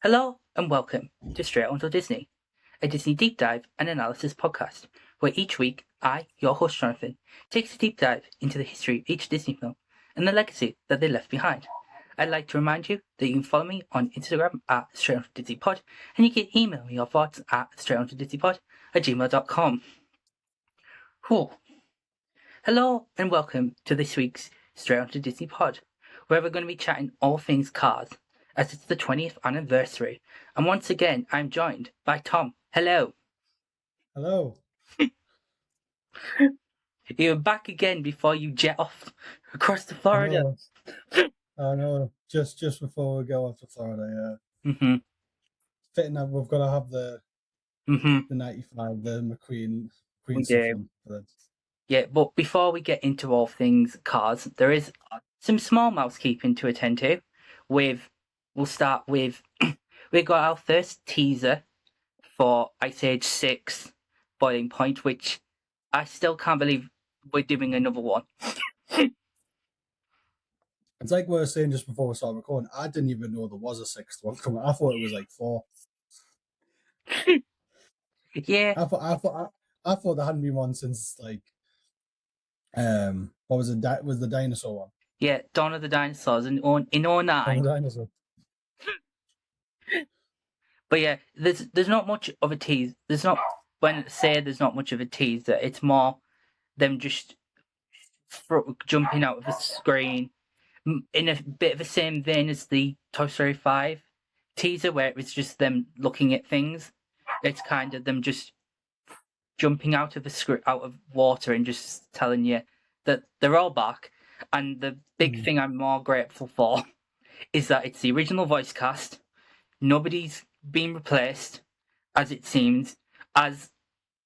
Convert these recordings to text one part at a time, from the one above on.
Hello and welcome to Straight Onto Disney, a Disney deep dive and analysis podcast, where each week I, your host Jonathan, takes a deep dive into the history of each Disney film and the legacy that they left behind. I'd like to remind you that you can follow me on Instagram at Straight Onto Disney Pod, and you can email me your thoughts at straightontodisneypod@gmail.com. Cool. Hello and welcome to this week's Straight Onto Disney Pod, where we're going to be chatting all things cars, as it's the 20th anniversary. And once again, I'm joined by Tom. Hello. Hello. You're back again before you jet off across to Florida. I know. Just before we go off to Florida, Mm-hmm. fitting up, we've got to have the Mm-hmm. 95, the McQueen We stuff do. on for that. Yeah, but before we get into all things cars, there is some small mousekeeping to attend to. We'll start with we got our first teaser for Ice Age 6 Boiling Point, which I still can't believe we're doing another one. It's like we were saying just before we started recording, I didn't even know there was a sixth one coming. I thought it was like 4. Yeah. I thought there hadn't been one since like what was it? Was the dinosaur one? Yeah, Dawn of the Dinosaurs in 09. The dinosaur. But yeah, there's not much of a tease. There's not much of a teaser. It's more them just jumping out of the screen in a bit of the same vein as the Toy Story 5 teaser, where it was just them looking at things. It's kind of them just jumping out of out of water and just telling you that they're all back. And the big thing I'm more grateful for is that it's the original voice cast. Nobody's been replaced, as it seems. As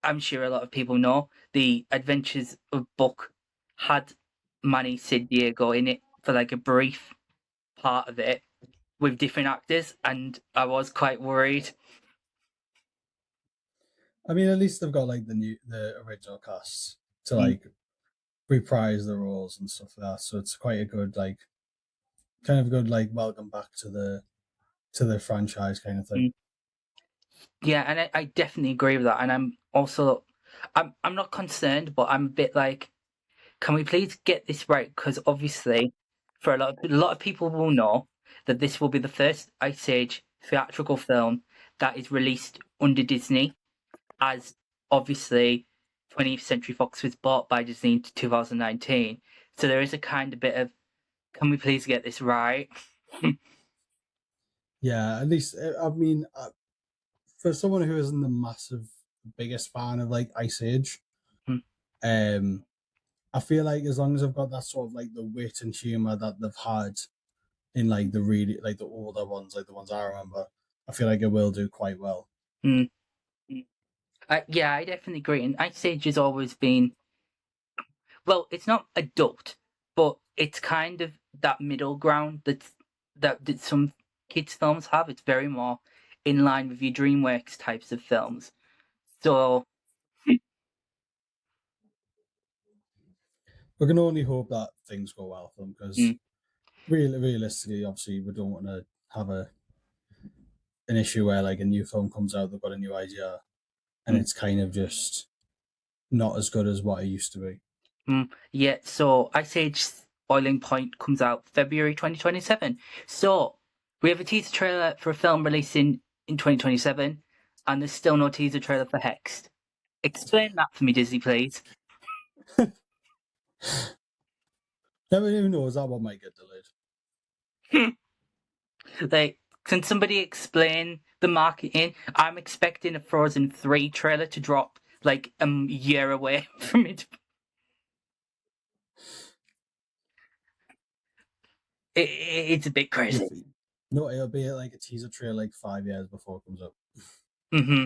I'm sure a lot of people know, the Adventures of Buck had Manny Sid Diego in it for like a brief part of it with different actors, and I was quite worried. I mean, at least they've got like the original cast to like reprise the roles and stuff like that. So it's quite a good kind of good welcome back to the franchise kind of thing. Yeah, and I definitely agree with that. And I'm also I'm not concerned, but I'm a bit like, can we please get this right? Because obviously, for a lot of people will know that this will be the first Ice Age theatrical film that is released under Disney, as obviously 20th Century Fox was bought by Disney in 2019. So there is a kind of bit of, can we please get this right? Yeah, at least I mean, for someone who isn't the biggest fan of like Ice Age, I feel like as long as I've got that sort of like the wit and humor that they've had in like the really like the older ones, like the ones I remember, I feel like it will do quite well. Yeah, I definitely agree. And Ice Age has always been, well, it's not adult, but it's kind of that middle ground that some kids' films have. It's very more in line with your DreamWorks types of films. So We can only hope that things go well for them because realistically, obviously, we don't want to have an issue where like a new film comes out, they've got a new idea, and it's kind of just not as good as what it used to be. Yeah, so Ice Age Boiling Point comes out February 2027. So we have a teaser trailer for a film releasing in 2027, and there's still no teaser trailer for Hexed. Explain that for me, Disney, please. Never even knows that one might get delayed. Like, can somebody explain the marketing? I'm expecting a Frozen 3 trailer to drop like a year away from it. It's a bit crazy. No, it'll be like a teaser trailer like 5 years before it comes up. Mm-hmm.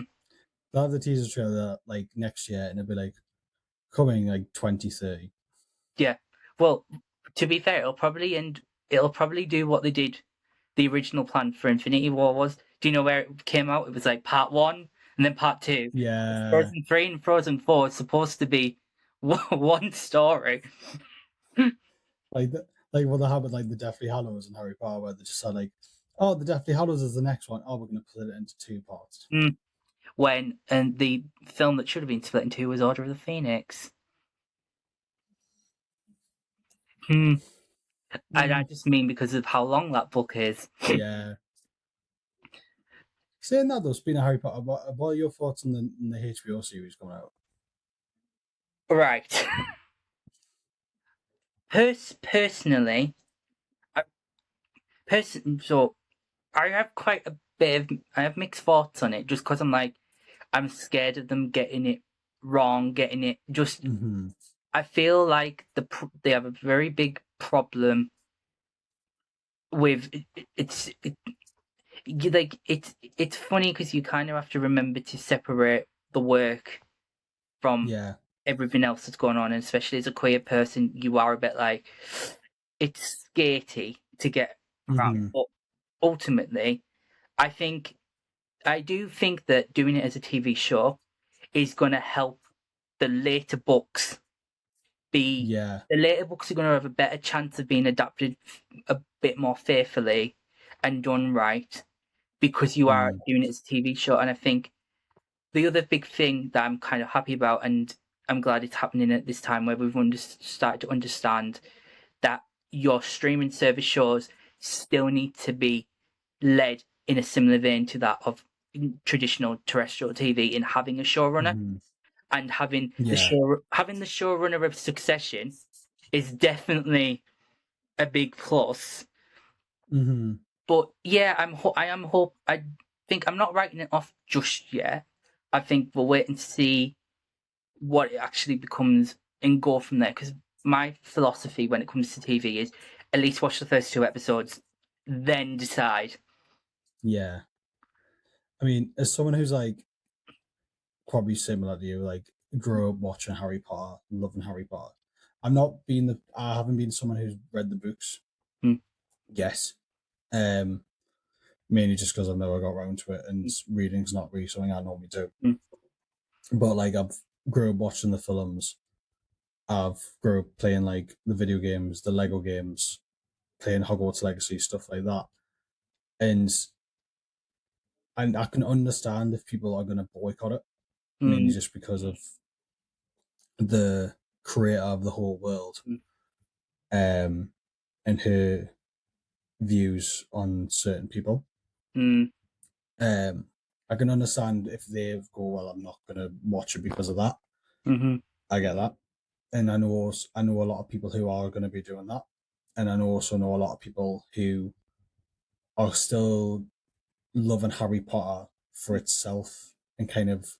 They'll have the teaser trailer like next year, and it'll be like coming like 2030. Yeah. Well, to be fair, it'll probably do what they did. The original plan for Infinity War was. Do you know where it came out? It was like part 1 and then part 2. Yeah. Frozen 3 and Frozen 4 is supposed to be one story. Like what they had with like the Deathly Hallows and Harry Potter, where they just said like, Oh, the Deathly Hallows is the next one. Oh, we're going to split it into 2 parts. When and the film that should have been split in 2 was Order of the Phoenix. And I just mean because of how long that book is. Yeah. Saying that though, speaking of Harry Potter, what are your thoughts on the HBO series coming out? Right. Personally, so I have quite a bit of I have mixed thoughts on it, just because I'm scared of them getting it wrong, getting it just. I feel like they have a very big problem with it's funny because you kind of have to remember to separate the work from everything else that's going on, and especially as a queer person, you are a bit like it's skatey to get around. But ultimately, I do think that doing it as a TV show is going to help the later books be. The later books are going to have a better chance of being adapted a bit more faithfully and done right because you are doing it as a TV show. And I think the other big thing that I'm kind of happy about, and I'm glad it's happening at this time where we've started to understand that your streaming service shows still need to be led in a similar vein to that of traditional terrestrial TV in having a showrunner and having the showrunner of Succession is definitely a big plus. But yeah, I think I'm not writing it off just yet. I think we'll wait and see what it actually becomes and go from there. Because my philosophy when it comes to TV is at least watch the first 2 episodes, then decide. Yeah. I mean, as someone who's like probably similar to you, like grew up watching Harry Potter, loving Harry Potter. I haven't been someone who's read the books. Yes. Mainly just because I've never got around to it, and reading's not really something I normally do. But like I've grew up watching the films. I've grew up playing like the video games, the Lego games, playing Hogwarts Legacy, stuff like that. And I can understand if people are going to boycott it, mainly just because of the creator of the whole world, and her views on certain people. I can understand if they go, well, I'm not going to watch it because of that. I get that, and I know a lot of people who are going to be doing that, and I also know a lot of people who are still loving Harry Potter for itself and kind of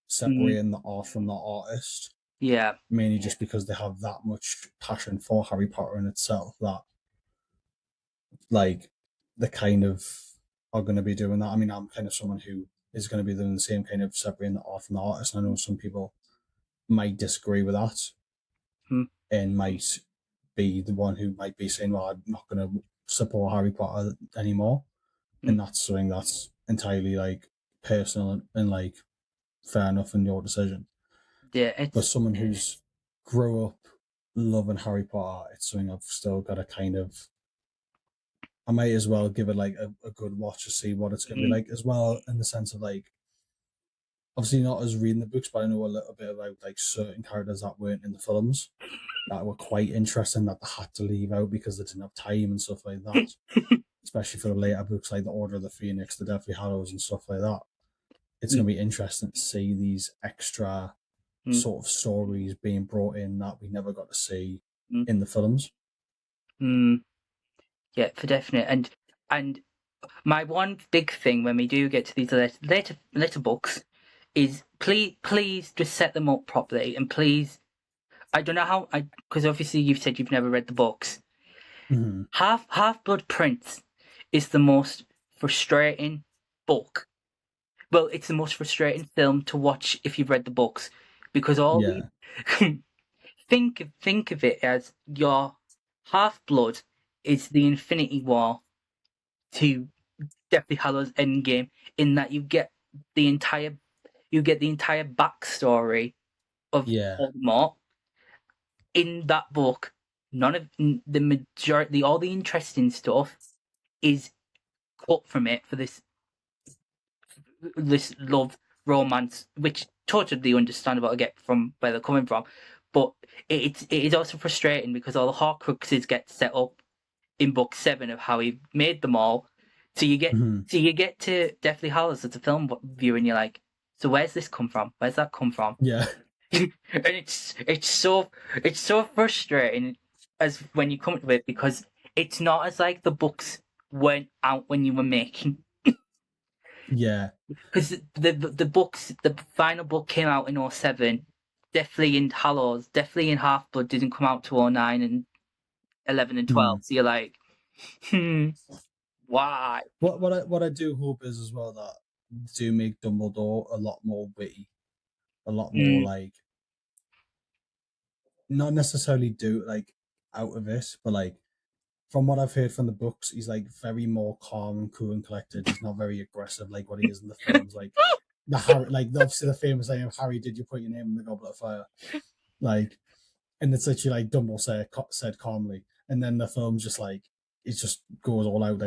separating the art from the artist. Yeah. Mainly just because they have that much passion for Harry Potter in itself that like they kind of are going to be doing that. I mean, I'm kind of someone who is going to be doing the same kind of separating the art from the artist. I know some people might disagree with that and might be the one who might be saying, well, I'm not going to support Harry Potter anymore. And that's something that's entirely like personal and like fair enough in your decision. Yeah, But someone who's grew up loving Harry Potter, it's something I've still got to kind of. I might as well give it like a good watch to see what it's going to be like as well, in the sense of like, obviously not as reading the books, but I know a little bit about like certain characters that weren't in the films that were quite interesting that they had to leave out because they didn't have time and stuff like that. Especially for the later books like the Order of the Phoenix, the Deathly Hallows, and stuff like that. It's going to be interesting to see these extra sort of stories being brought in that we never got to see in the films. Yeah, for definite. And my one big thing when we do get to these later books is please just set them up properly, and please, I don't know how because obviously you've said you've never read the books. Half-Blood Prince is the most frustrating book. Well, it's the most frustrating film to watch if you've read the books, because think of it as your Half-Blood is the Infinity War to Deathly Hallows Endgame, in that you get the entire backstory of Voldemort in that book. None of the majority, all the interesting stuff is cut from it for this love romance, which totally understandable to get from where they're coming from, but it is also frustrating because all the Horcruxes get set up in book 7 of how he made them all. So you get to Deathly Hallows as a film viewer, and you're like, so where's this come from? Where's that come from? Yeah. And it's so frustrating as when you come to it, because it's not as like the books weren't out when you were making. Yeah. Because the books, the final book came out in 07. Deathly in Hallows, Deathly in Half-Blood didn't come out to 09 and 11 and 12. So you're like, why? What I do hope is as well that do make Dumbledore a lot more witty, a lot more like, not necessarily do like out of it, but like from what I've heard from the books, he's like very more calm and cool and collected. He's not very aggressive like what he is in the films. Like the Harry, like obviously the famous saying of Harry, did you put your name in the Goblet of Fire? Like, and it's literally like Dumbledore said calmly, and then the film's just like it just goes all out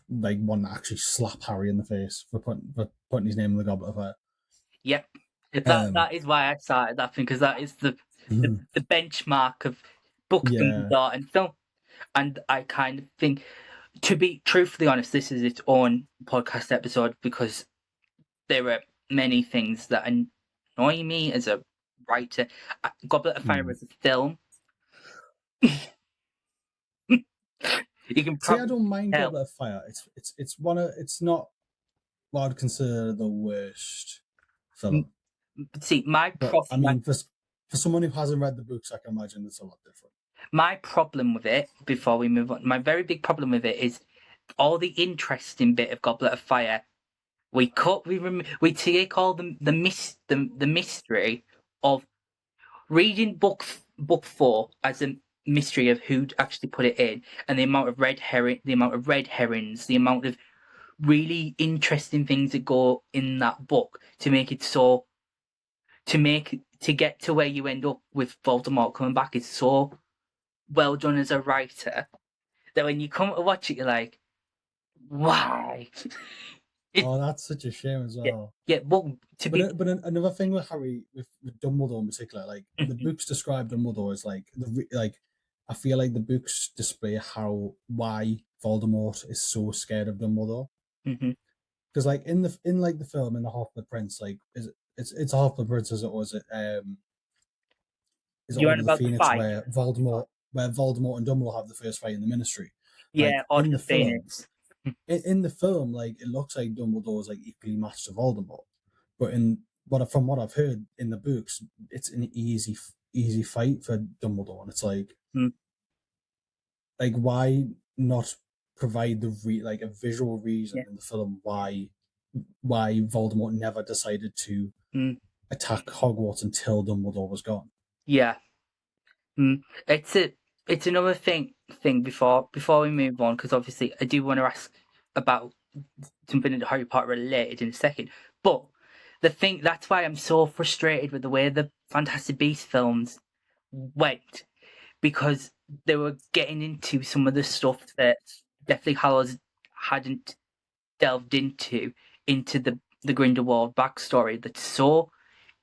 like one to actually slap Harry in the face for putting his name in the Goblet of Fire. Yep. That is why I started that thing, because that is the benchmark of book Dumbledore and film. And I kind of think, to be truthfully honest, this is its own podcast episode, because there are many things that annoy me as a writer. Goblet of Fire as a film. You can see, I don't mind tell. Goblet of Fire. It's not what I'd consider the worst film. See, my problem. I mean, for someone who hasn't read the books, I can imagine it's a lot different. My problem with it, before we move on, my very big problem with it is all the interesting bit of Goblet of Fire. We take all the mystery of reading book 4 as a mystery of who actually put it in, and the amount of red herrings, the amount of really interesting things that go in that book to make it so, to get to where you end up with Voldemort coming back is so well done as a writer that when you come to watch it, you're like, why? That's such a shame as well. Yeah, but another thing with Harry, with Dumbledore in particular, like the books describe Dumbledore as like I feel like the books display why Voldemort is so scared of Dumbledore. Because like in the film in the Half-Blood Prince, like it's a Half-Blood Prince, is it, or is it is it Order of the Phoenix where Voldemort and Dumbledore have the first fight in the Ministry? Yeah, like, in the Phoenix. In the film, like it looks like Dumbledore is like equally matched to Voldemort, but from what I've heard in the books, it's an easy fight for Dumbledore, and it's like, like why not provide a visual reason in the film why Voldemort never decided to attack Hogwarts until Dumbledore was gone? Yeah, it's another thing before we move on, because obviously I do want to ask about something Harry Potter related in a second. But the thing, that's why I'm so frustrated with the way the Fantastic Beasts films went, because they were getting into some of the stuff that Deathly Hallows hadn't delved into the Grindelwald backstory that's so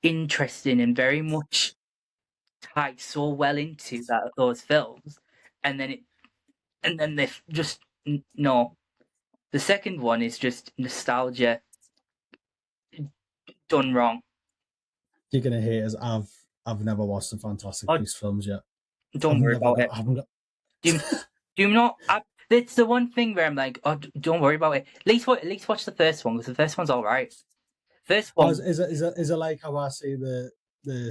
interesting and very much tied so well into those films, and then they just no. The second one is just nostalgia done wrong. You're gonna hate us. I've never watched the Fantastic Beasts films yet. Don't worry about it. Do not. It's the one thing where I'm like, oh, don't worry about it. At least watch the first one, because the first one's all right. First one is it like how I say the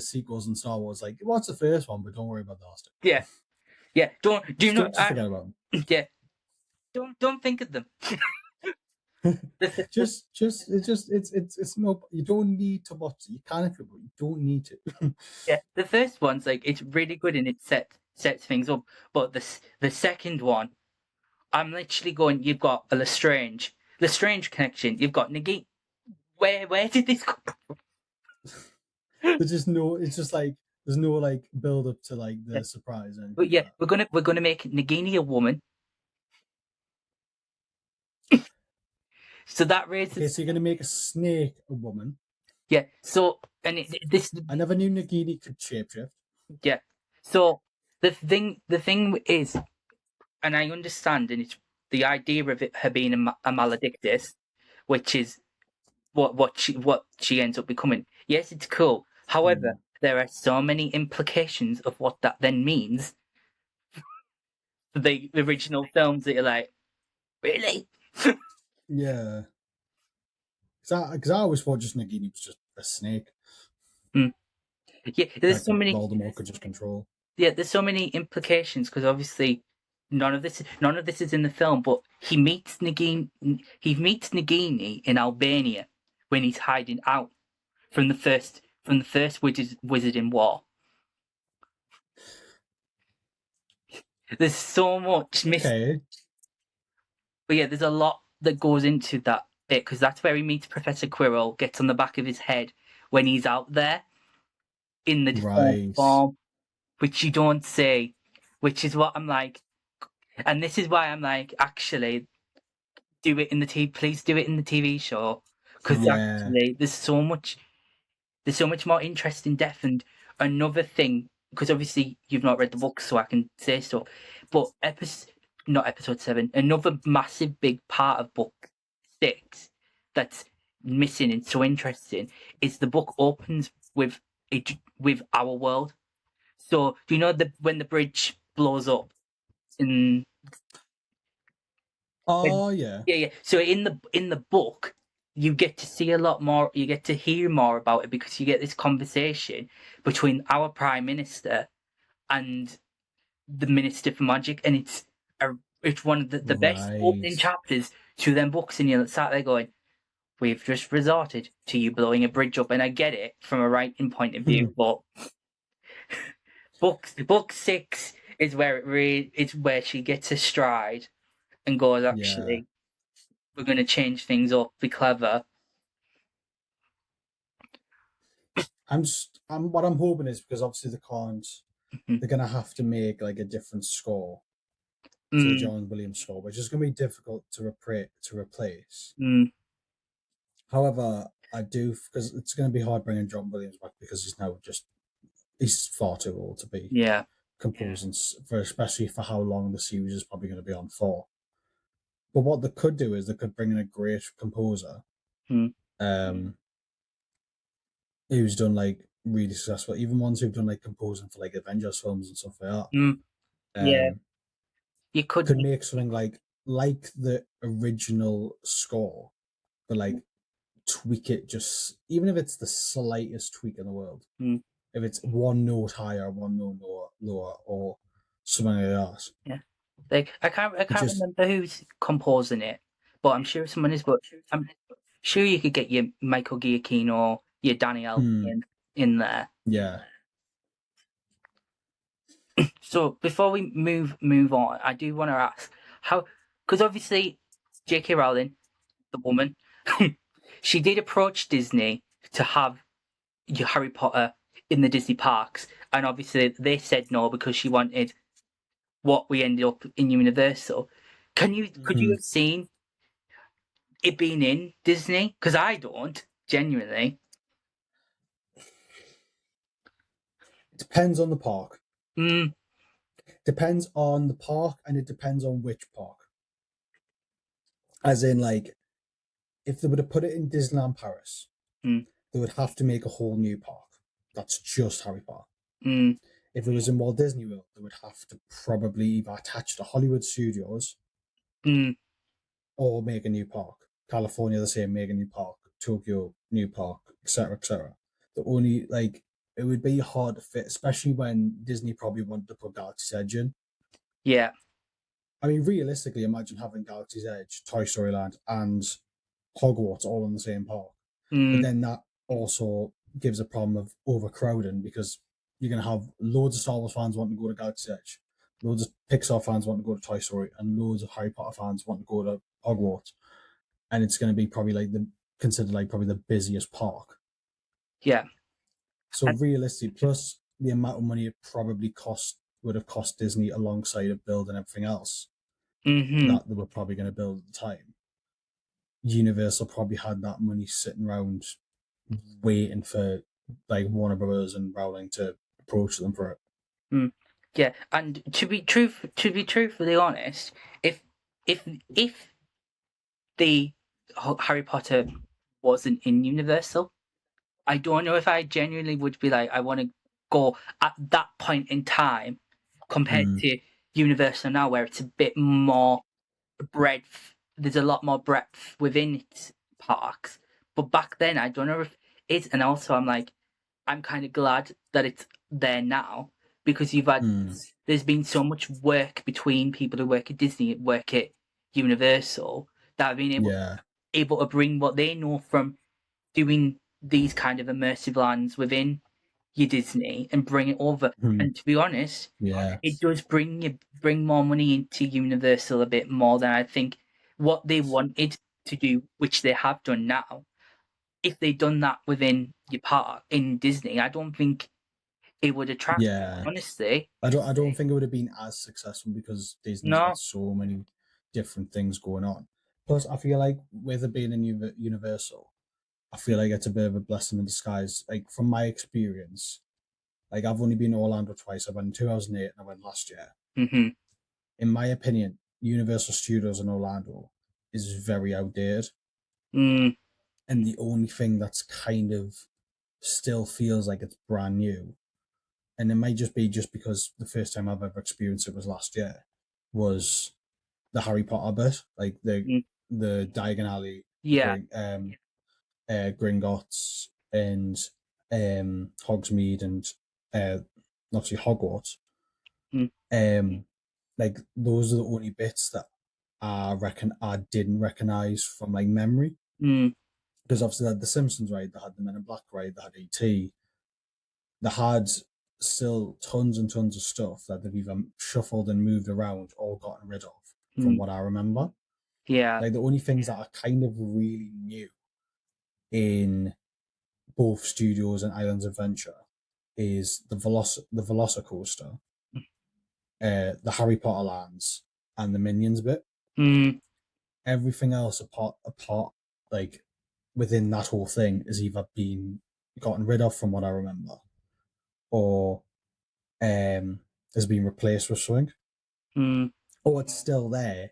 sequels in Star Wars? Like, watch the first one, but don't worry about the last two. Yeah. Don't forget about them. Yeah. Don't think of them. It's no. You don't need to watch it. You can if you, but you don't need to. Yeah, the first one's like, it's really good and it sets things up, but the second one, I'm literally going, you've got a Lestrange connection, you've got Nagini. Where did this come from? There's just no. It's just like there's no like build up to like the surprise. But yeah, we're gonna make Nagini a woman. So that raises. Okay, so you're going to make a snake a woman. Yeah. So this. I never knew Nagini could shapeshift. Yeah. So the thing is, and I understand, and it's the idea of it, her being a maledictus, which is what she ends up becoming. Yes, it's cool. However, there are so many implications of what that then means for the original films that you're like, really? Yeah. Because I always thought just Nagini was just a snake. Yeah, there's That so many. Voldemort could just control. Yeah, there's so many implications because obviously none of this is in the film. But he meets Nagini. He meets Nagini in Albania when he's hiding out from the first wizard in war. There's so much Okay. But yeah, there's a lot that goes into that bit because that's where he meets Professor Quirrell, gets on the back of his head when he's out there in the deformed form, which you don't see, which is what I'm like. And this is why I'm like, actually, do it in the TV. Please do it in the TV show because actually, there's so much more interesting depth. And another thing, because obviously you've not read the book, so I can say so. But not episode 7. Another massive big part of book 6 that's missing and so interesting is the book opens with our world. So do you know when the bridge blows up in? Yeah. Yeah. So in the book, you get to see a lot more. You get to hear more about it because you get this conversation between our prime minister and the minister for magic, and it's one of the best opening chapters to them books, and you're sat there going, "We've just resorted to you blowing a bridge up," and I get it from a writing point of view, but book 6 is where it's where she gets a stride and goes, actually, we're going to change things up, be clever. What I'm hoping is because obviously they can't. They're gonna have to make like a different score to the John Williams score, which is gonna be difficult to replace. However, I do because it's gonna be hard bringing John Williams back because he's far too old to be composing for, especially for how long the series is probably going to be on for. But what they could do is they could bring in a great composer, who's done like really successful, even ones who've done like composing for like Avengers films and stuff like that. You could make something like the original score, but like tweak it just even if it's the slightest tweak in the world. If it's one note higher, one note lower, or something like that. Yeah, like I can't remember who's composing it, but I'm sure someone is. But I'm sure you could get your Michael Giacchino or your Danny Elfman in there. Yeah. So before we move on, I do want to ask how, because obviously J.K. Rowling, the woman, she did approach Disney to have Harry Potter in the Disney parks, and obviously they said no because she wanted what we ended up in Universal. Could you have seen it being in Disney? Because I don't, genuinely. It depends on the park. Mm. Depends on the park, and it depends on which park. As in, like, if they were to put it in Disneyland Paris, they would have to make a whole new park. That's just Harry Potter. If it was in Walt Disney World, they would have to probably either attach to Hollywood Studios or make a new park. California, the same, make a new park. Tokyo, new park, etc., etc. The only, like, it would be hard to fit, especially when Disney probably wanted to put Galaxy's Edge in. Yeah. I mean, realistically, imagine having Galaxy's Edge, Toy Story Land, and Hogwarts all in the same park. But then that also gives a problem of overcrowding because you're going to have loads of Star Wars fans wanting to go to Galaxy's Edge, loads of Pixar fans wanting to go to Toy Story, and loads of Harry Potter fans wanting to go to Hogwarts. And it's going to be probably considered probably the busiest park. Yeah. So realistically, plus the amount of money it probably would have cost Disney alongside of building everything else that they were probably going to build at the time. Universal probably had that money sitting around waiting for like Warner Brothers and Rowling to approach them for it. Yeah, and to be truthfully honest, if if the Harry Potter wasn't in Universal, I don't know if I genuinely would be like, I want to go at that point in time compared to Universal now, where it's a bit more breadth. There's a lot more breadth within its parks. But back then, I don't know if it is. And also, I'm kind of glad that it's there now because there's been so much work between people who work at Disney, work at Universal, that have been able to bring what they know from doing these kind of immersive lands within your Disney and bring it over. And to be honest, it does bring more money into Universal a bit more than I think what they wanted to do, which they have done now. If they'd done that within your park in Disney, I don't think it would attract. Yeah, honestly. I don't think it would have been as successful because Disney's got so many different things going on. Plus, I feel like with it being in Universal, I feel like it's a bit of a blessing in disguise. Like from my experience, like I've only been to Orlando twice. I went in 2008 and I went last year. Mm-hmm. In my opinion, Universal Studios in Orlando is very outdated. And the only thing that's kind of still feels like it's brand new, and it might just be because the first time I've ever experienced it was last year, was the Harry Potter bit, like the Diagon Alley, Gringotts, and Hogsmeade, and obviously Hogwarts. Like those are the only bits that I didn't recognize from like memory. Because obviously they had the Simpsons ride, they had the Men in Black ride, they had ET, they had still tons and tons of stuff that they've either shuffled and moved around or gotten rid of, from what I remember. Yeah. Like the only things that are kind of really new in both Studios and Islands Adventure is the Velocicoaster, the Harry Potter lands, and the Minions bit. Everything else apart like within that whole thing is either been gotten rid of, from what I remember, or has been replaced with something. Or it's still there,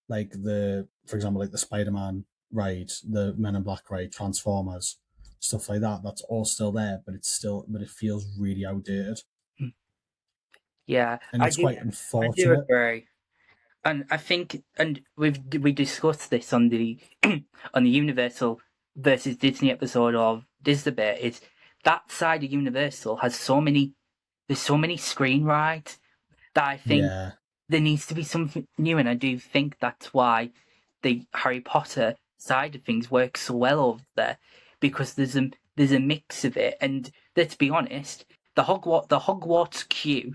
like for example, like the Spider-Man ride, the Men in Black ride, Transformers, stuff like that. That's all still there, but it feels really outdated. Yeah, and it's quite unfortunate. I do agree. And I think, and we discussed this on the on the Universal versus Disney episode of Disdebate, is that side of Universal has there's so many screen rides that I think there needs to be something new, and I do think that's why the Harry Potter side of things works so well over there, because there's a mix of it. And let's be honest, the Hogwarts queue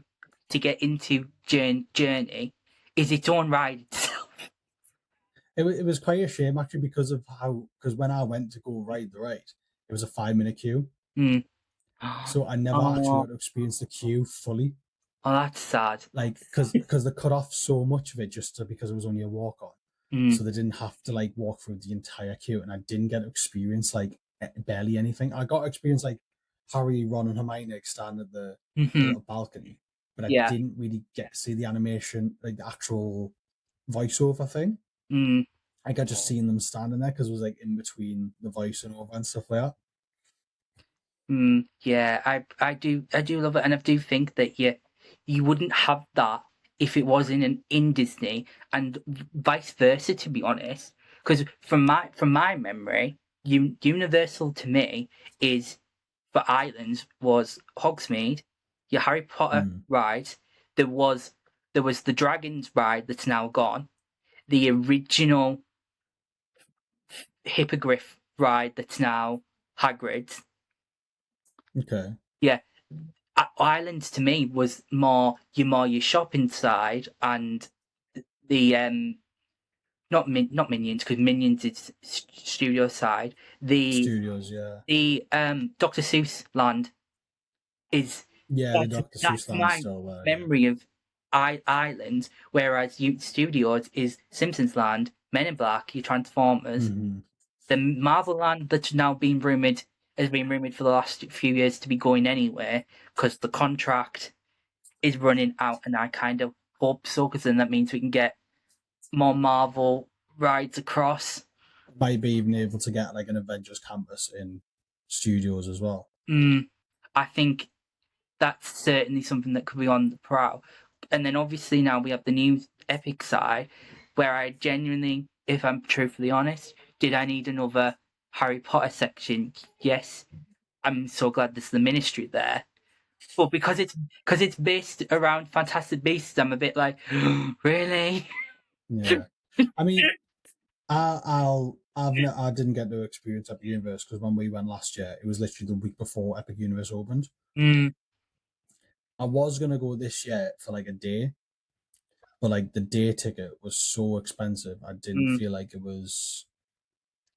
to get into Journey is its own ride itself. It was quite a shame actually, because when I went to go ride the ride, it was a 5-minute queue. So I never actually got to experience the queue fully. Oh, that's sad. Like, because they cut off so much of it because it was only a walk on. So they didn't have to like walk through the entire queue, and I didn't get to experience like barely anything. I got to experience like Harry, Ron, and Hermione stand at the little balcony, but I didn't really get to see the animation, like the actual voiceover thing. I got just seeing them standing there because it was like in between the voice and over and stuff like that. Yeah, I do love it, and I do think that you wouldn't have that if it wasn't in Disney, and vice versa, to be honest. Because from my memory, Universal to me is, for islands, was Hogsmeade, your Harry Potter ride. There was the Dragons ride that's now gone, the original Hippogriff ride that's now Hagrid's. Okay. Yeah, Islands to me was more your shopping side, and the not Minions, because Minions is studio side. The Studios, yeah. The Dr. Seuss land is the Dr. Seuss land still there. Memory of Islands, whereas Studios is Simpsons Land Men in Black, your Transformers, the Marvel land that's now been rumoured has been rumoured for the last few years to be going anywhere because the contract is running out, and I kind of hope so because then that means we can get more Marvel rides across. Might be even able to get like an Avengers campus in studios as well. I think that's certainly something that could be on the prowl. And then obviously now we have the new Epic side, where I genuinely, if I'm truthfully honest, did I need another Harry Potter section? Yes. I'm so glad there's the Ministry there. But because it's based around Fantastic Beasts, I'm a bit like, really? Yeah, I mean, I didn't get to experience Epic Universe because when we went last year, it was literally the week before Epic Universe opened. I was gonna go this year for like a day, but like the day ticket was so expensive. I didn't feel like it was.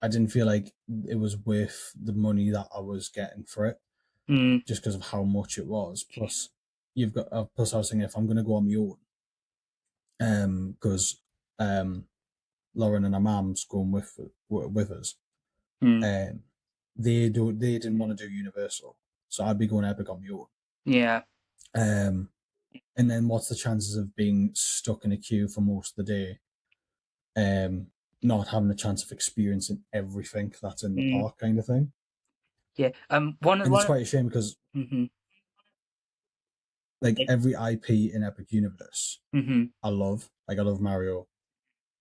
I didn't feel like it was worth the money that I was getting for it, just because of how much it was. Plus, plus I was thinking if I'm gonna go on my own, because Lauren and her mum's going with us. They didn't want to do Universal, so I'd be going Epic on my own. Yeah. And then what's the chances of being stuck in a queue for most of the day? Not having a chance of experiencing everything that's in the park, kind of thing. Yeah. It's quite a shame because like every IP in Epic Universe, I love. Like I love Mario,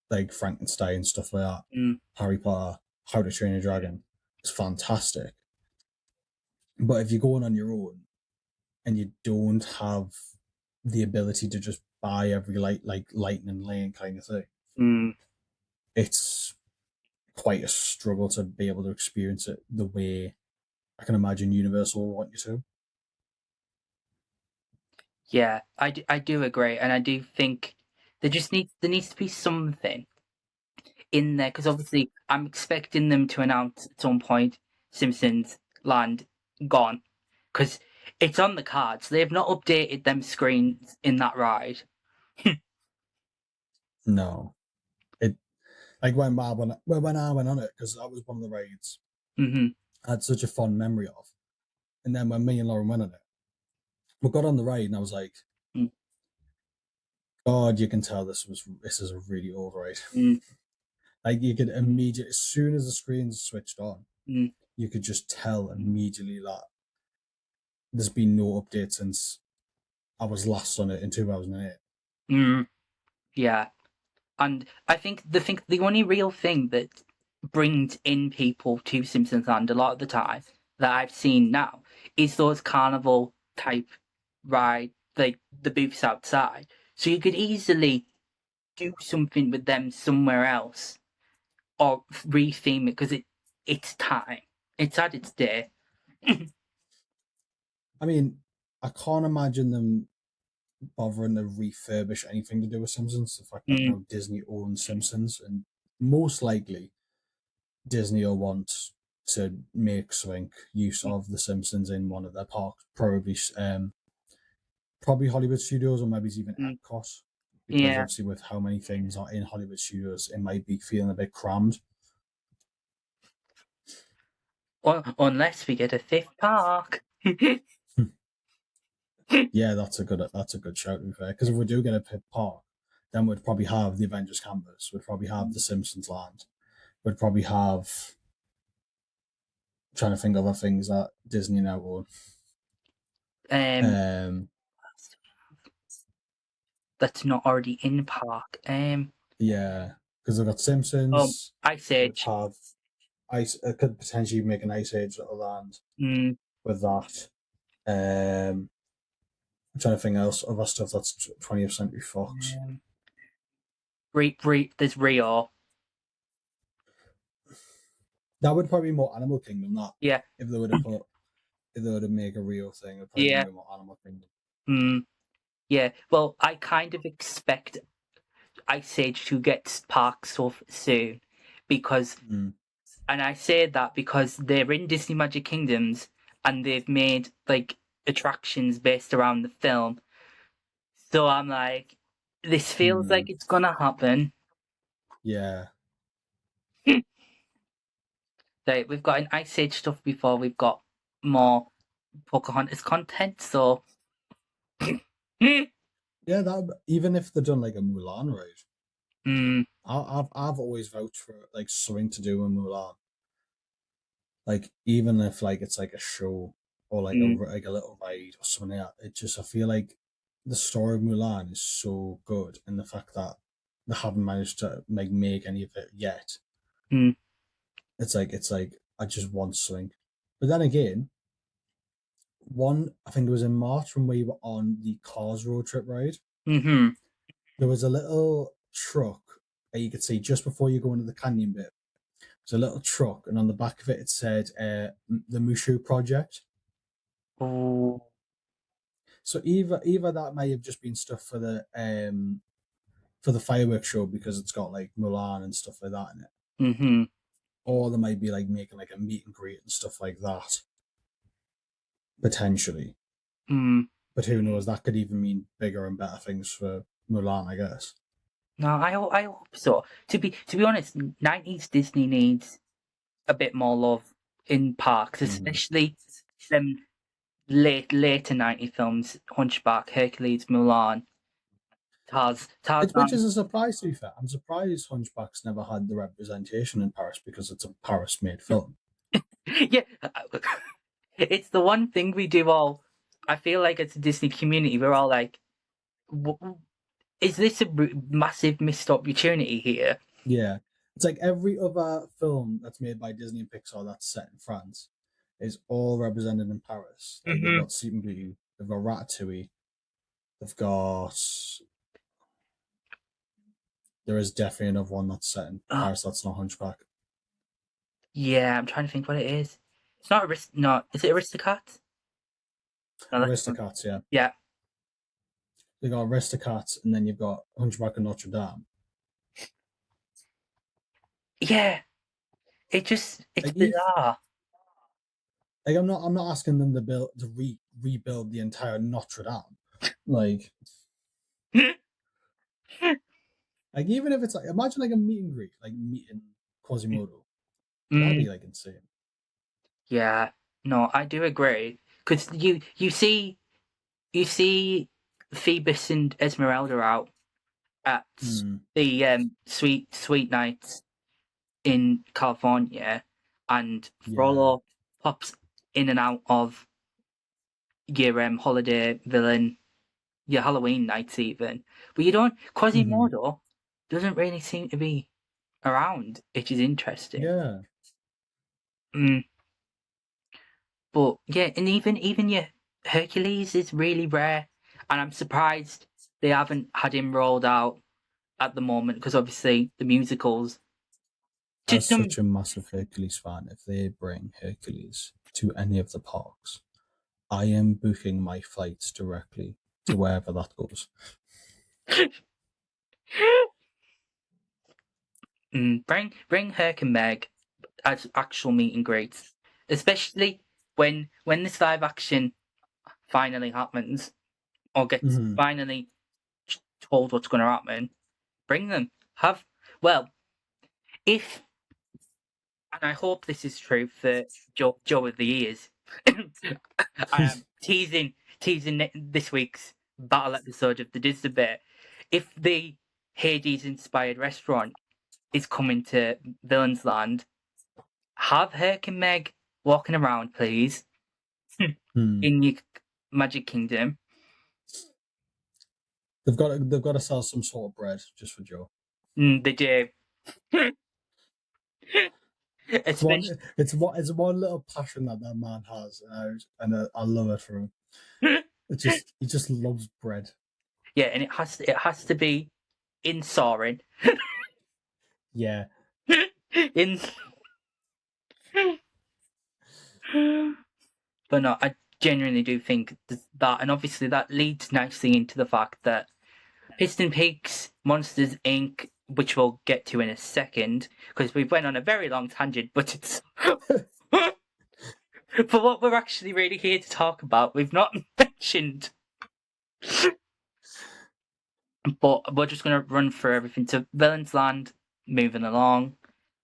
like Frankenstein, stuff like that. Harry Potter, How to Train a Dragon. It's fantastic. But if you're going on your own and you don't have the ability to just buy every lightning lane kind of thing, it's quite a struggle to be able to experience it the way I can imagine Universal will want you to. Yeah, I do agree, and I do think there needs to be something in there because obviously I'm expecting them to announce at some point Simpsons Land gone because it's on the cards. They've not updated them screens in that ride. No, it like when I went on it because that was one of the rides I had such a fond memory of, and then when me and Lauren went on it, we got on the ride and I was like, God, you can tell this is a really old ride. Like you could immediately, as soon as the screens switched on, you could just tell immediately that there's been no update since I was last on it in 2008. Yeah, and I think the only real thing that brings in people to Simpsons Land a lot of the time that I've seen now is those carnival type ride, like the booths outside. So you could easily do something with them somewhere else or retheme it because it's time. It's had its day. I mean, I can't imagine them bothering to refurbish anything to do with Simpsons. The fact that now Disney owns Simpsons, and most likely Disney will want to make something use of the Simpsons in one of their parks, probably Hollywood Studios or maybe even Epcot, because obviously with how many things are in Hollywood Studios, it might be feeling a bit crammed. Unless we get a fifth park. Yeah, that's a good shout to be fair. Because if we do get a fifth park, then we'd probably have the Avengers campus. We'd probably have the Simpsons land. We'd probably have. I'm trying to think of other things that Disney now own. That's not already in park. Yeah, because they've got Simpsons. Ice Age. Have Ice. It could potentially make an Ice Age little land with that. I'm trying to think else other stuff that's 20th Century Fox. There's Rio. That would probably be more Animal Kingdom. That Yeah. If they were to make a real thing, it'd probably be more Animal Kingdom. Yeah. Well, I kind of expect Ice Age to get park stuff soon because, and I say that because they're in Disney Magic Kingdoms and they've made like attractions based around the film. So I'm like, this feels like it's gonna happen. Yeah. Like, we've got an Ice Age stuff before we've got more Pocahontas content, so. Yeah, that even if they've done like a Mulan ride, Mm, I've always vouched for like something to do with Mulan. Like even if like it's like a show or like mm, a little ride or something like that, it just I feel like the story of Mulan is so good, and the fact that they haven't managed to make any of it yet. mm, It's like I just want something. But then again, I think it was in March when we were on the Cars road trip ride. mm-hmm. There was a little truck that you could see just before you go into the canyon bit. It's a little truck, and on the back of it, it said the Mushu Project. Ooh. So either that may have just been stuff for the fireworks show because it's got like Mulan and stuff like that in it, Mm-hmm. or they might be like making like a meet and greet and stuff like that potentially. Mm. But who knows? That could even mean bigger and better things for Mulan, I guess. No, I hope so. To be honest, 90s Disney needs a bit more love in parks, Mm-hmm. especially them later 90 films, Hunchback, Hercules, Mulan, Which Tarzan. is a surprise to be fair. I'm surprised Hunchback's never had the representation in Paris because it's a Paris-made film. Yeah, it's the one thing we do all. I feel like it's a Disney community. We're all like, is this a massive missed opportunity here? Yeah, it's like every other film that's made by Disney and Pixar that's set in France is all represented in Paris. Like they've Mm-hmm. got Sleeping Beauty, they've got Ratatouille, they've got. There is definitely another one that's set in Paris that's not Hunchback. Yeah, I'm trying to think what it is. It's not no, is it Aristocats? No, that's Aristocats, yeah. yeah. They got Aristocats, and then you've got Hunchback of Notre Dame. Yeah. It's Like if bizarre. like I'm not asking them to rebuild the entire Notre Dame. Like like even if it's like imagine like a meet and greet, like meeting Quasimodo. That'd Mm, be like insane. yeah. No, I do agree. Because you see Phoebus and Esmeralda out at Mm, the sweet nights in California, and yeah. Frollo pops in and out of your holiday villain, your Halloween nights even. But you don't Hmm. Quasimodo doesn't really seem to be around, which is interesting. Yeah. Mm. But yeah, and even your Hercules is really rare, and I'm surprised they haven't had him rolled out at the moment because obviously the musicals. To As some, such a massive Hercules fan, if they bring Hercules to any of the parks, I am booking my flights directly to wherever that goes. bring Herc and Meg as actual meet and greets, especially when this live action finally happens or gets Hmm. finally told what's going to happen. Bring them. Have well if and I hope this is true for Joe of the Years. I am teasing this week's battle episode of the Disney Bit. If the Hades inspired restaurant is coming to Villains Land, have Herc and Meg walking around, please, Hmm. in your Magic Kingdom. They've got to sell some sort of bread just for Joe. They do. It's one. Especially, It's one little passion that man has, and I love it for him. He just loves bread. yeah, and it has to be in Soaring. Yeah. in But no, I genuinely do think that, and obviously that leads nicely into the fact that Piston Peaks, Monsters Inc., which we'll get to in a second, because we've went on a very long tangent, but it's for what we're actually really here to talk about. We've not mentioned, but we're just going to run through everything. So Villains Land, moving along.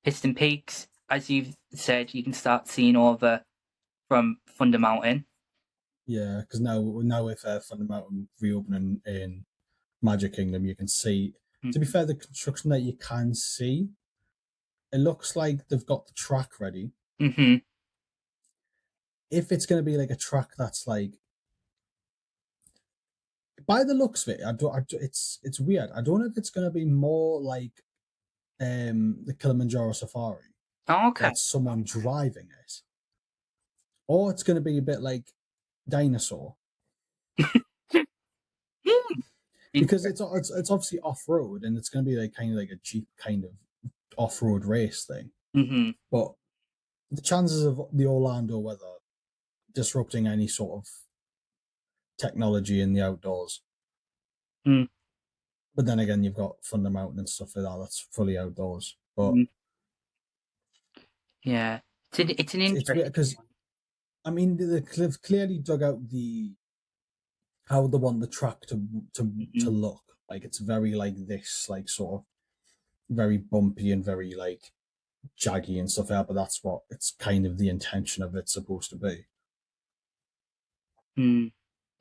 Piston Peaks, as you've said, you can start seeing over from Thunder Mountain. Yeah, because now with Thunder Mountain reopening in Magic Kingdom, you can see. Mm. To be fair, the construction that you can see, it looks like they've got the track ready. Mm-hmm. If it's going to be like a track that's like, by the looks of it, it's weird. I don't know if it's going to be more like the Kilimanjaro Safari, Oh, where okay. it's someone driving it, or it's going to be a bit like Dinosaur, because it's obviously off road and it's going to be like kind of like a Jeep kind of off road race thing. Mm-hmm. But the chances of the Orlando weather disrupting any sort of technology in the outdoors. Mm. But then again, you've got Thunder Mountain and stuff like that. That's fully outdoors. But Yeah, it's an it's weird interesting because one. I mean they've clearly dug out the how they want the track to look. Like it's very like this, like sort of very bumpy and very like jaggy and stuff like that. But that's what it's kind of the intention of it's supposed to be. Mm.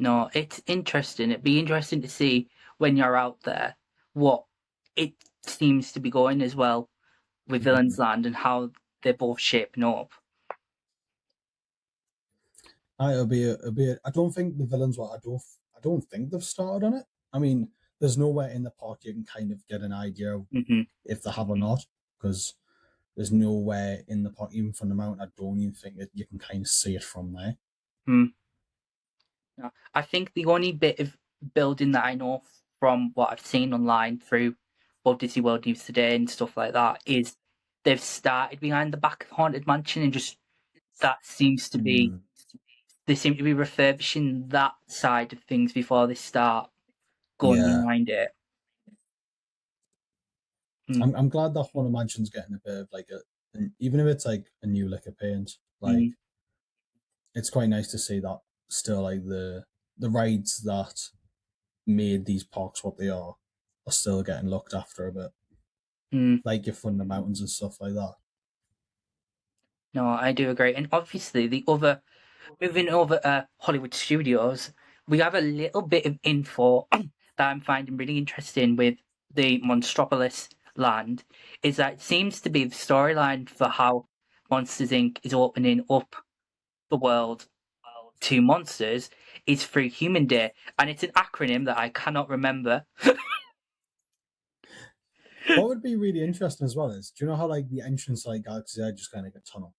No, it's interesting. It'd be interesting to see when you're out there what it seems to be going as well with Villains Land and how they're both shaping up. It'll be I don't think the villains were. I don't think they've started on it. I mean, there's nowhere in the park you can kind of get an idea of Mm-hmm. if they have or not, because there's nowhere in the park, even from the mountain. I don't even think that you can kind of see it from there. Mm. No, I think the only bit of building that I know from what I've seen online through Walt Disney World News Today and stuff like that is they've started behind the back of Haunted Mansion and just that seems to be they seem to be refurbishing that side of things before they start going Yeah, behind it. I'm glad that Haunted Mansion's getting a bit of like even if it's like a new lick of paint, like it's quite nice to see that still like the rides that made these parks what they are still getting looked after a bit. Like your Thunder Mountains and stuff like that. No, I do agree. And obviously, the other, moving over Hollywood Studios, we have a little bit of info that I'm finding really interesting with the Monstropolis land, is that it seems to be the storyline for how Monsters Inc. is opening up the world to monsters is through Human Day. And it's an acronym that I cannot remember. What would be really interesting as well is, do you know how like the entrance to like Galaxy Edge is kind of like a tunnel?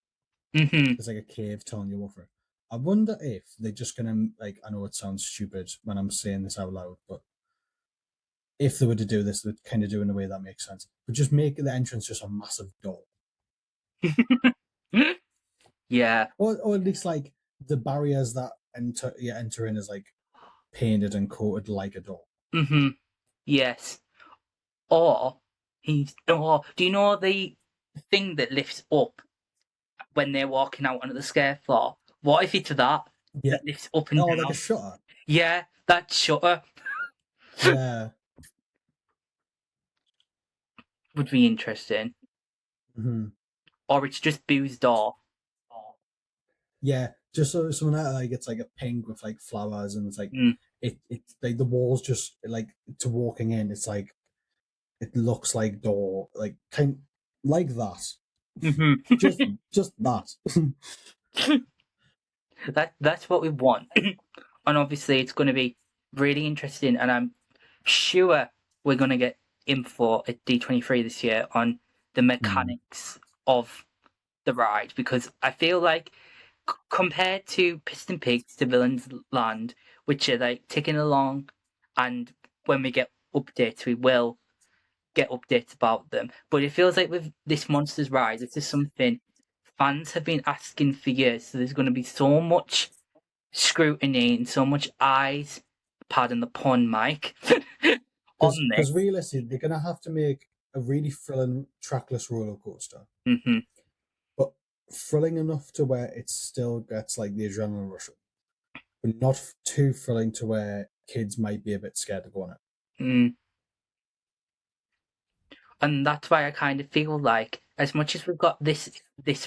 Mm-hmm. It's like a cave tunnel you walk through. I wonder if they're just gonna like. I know it sounds stupid when I'm saying this out loud, but if they were to do this, they'd kind of do it in a way that makes sense. But just make the entrance just a massive door, Yeah. or at least like the barriers that you enter in is like painted and coated like a door. Mm-hmm. Yes. Or or do you know the thing that lifts up when they're walking out onto the scare floor? What if it's that Yeah. that lifts up and Oh, like a down? shutter. Yeah, that shutter Yeah. would be interesting. Mm-hmm. Or it's just Boo's door. Yeah, just so something like it's like a pink with like flowers, and it's like Mm. it's like the walls just like to walking in. It's like it looks like door, like kind like that. Mm-hmm. Just that. That's what we want. And obviously it's going to be really interesting, and I'm sure we're going to get info at D23 this year on the mechanics of the ride, because I feel like compared to Piston Pigs to Villains Land, which are like ticking along, and when we get updates, we will get updates about them. But it feels like with this Monsters Ride, this is something fans have been asking for years. So there's going to be so much scrutiny and so much eyes, pardon the pun, Mike, on Because this. realistically, they're gonna have to make a really thrilling trackless roller coaster, Mm-hmm. but thrilling enough to where it still gets like the adrenaline rush, but not too thrilling to where kids might be a bit scared to go on it. And that's why I kind of feel like as much as we've got this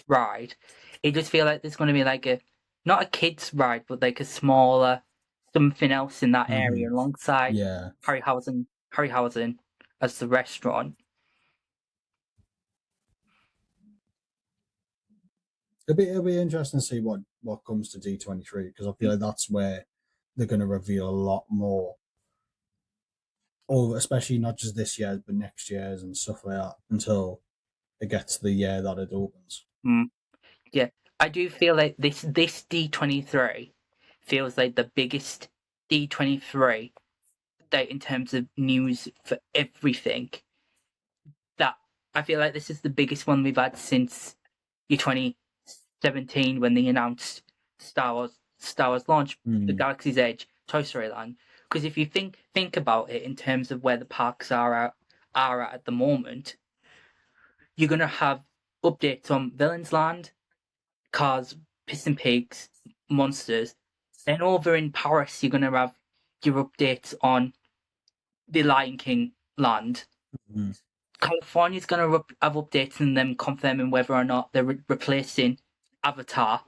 ride, it does feel like there's going to be like not a kids ride, but like a smaller something else in that area alongside Harryhausen as the restaurant. It'll be interesting to see what comes to D23, because I feel like that's where they're going to reveal a lot more, especially not just this year's but next year's and stuff like that, until it gets to the year that it opens. Yeah, I do feel like this D23 feels like the biggest D23 that in terms of news for everything. That I feel like this is the biggest one we've had since year 2017 when they announced Star Wars launch, the Galaxy's Edge, Toy Story Land. Because if you think about it in terms of where the parks are at the moment, you're gonna have updates on Villains Land, Cars, Piss and Pigs, Monsters. Then over in Paris, you're gonna have your updates on the Lion King land. California's going to have updates and them confirming whether or not they're replacing Avatar,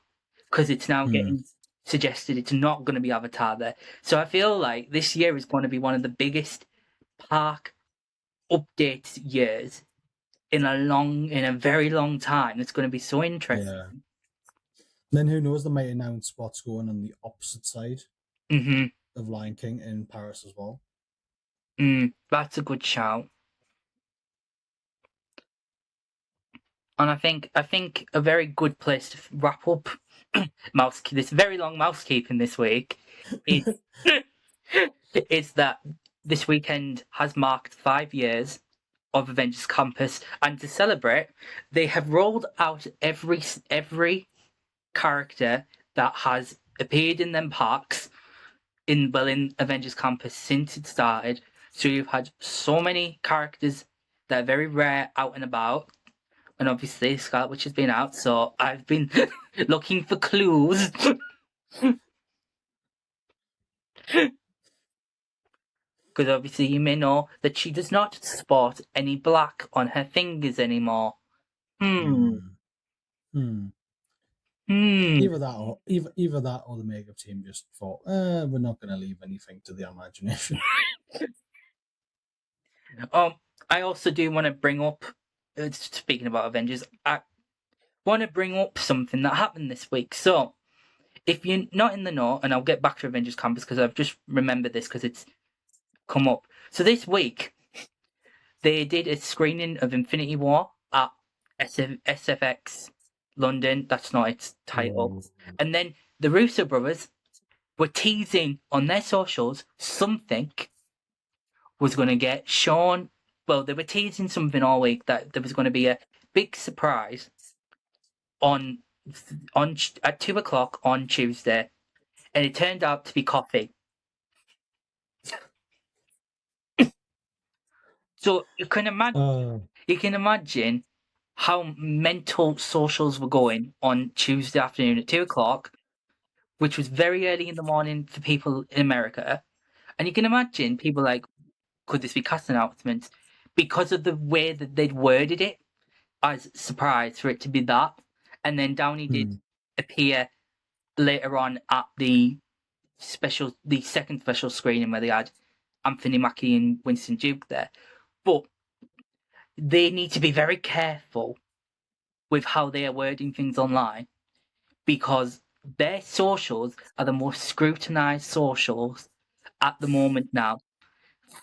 because it's now getting suggested it's not going to be Avatar there. So I feel like this year is going to be one of the biggest park updates years in a very long time. It's going to be so interesting. Yeah. Then who knows? They might announce what's going on the opposite side of Lion King in Paris as well. That's a good shout. And I think a very good place to wrap up this very long mousekeeping this week is is that this weekend has marked 5 years of Avengers Campus, and to celebrate, they have rolled out every character that has appeared in them parks in Avengers Campus since it started. So you've had so many characters that are very rare out and about. And obviously Scarlet Witch has been out, so I've been looking for clues. Because obviously you may know that she does not sport any black on her fingers anymore. Either that or the makeup team just thought, we're not going to leave anything to the imagination. I also do want to bring up, speaking about Avengers, I want to bring up something that happened this week. So, if you're not in the know, and I'll get back to Avengers Campus because I've just remembered this because it's come up. So this week, they did a screening of Infinity War at SFX London. That's not its title. And then the Russo brothers were teasing on their socials something was going to get shown. Well, they were teasing something all week that there was going to be a big surprise on at 2:00 on Tuesday, and it turned out to be coffee. So you can imagine how mental socials were going on Tuesday afternoon at 2:00, which was very early in the morning for people in America. And you can imagine people like, could this be cast announcements? Because of the way that they'd worded it, I was surprised for it to be that. And then Downey did appear later on at the second special screening where they had Anthony Mackie and Winston Duke there. But they need to be very careful with how they are wording things online, because their socials are the most scrutinized socials at the moment now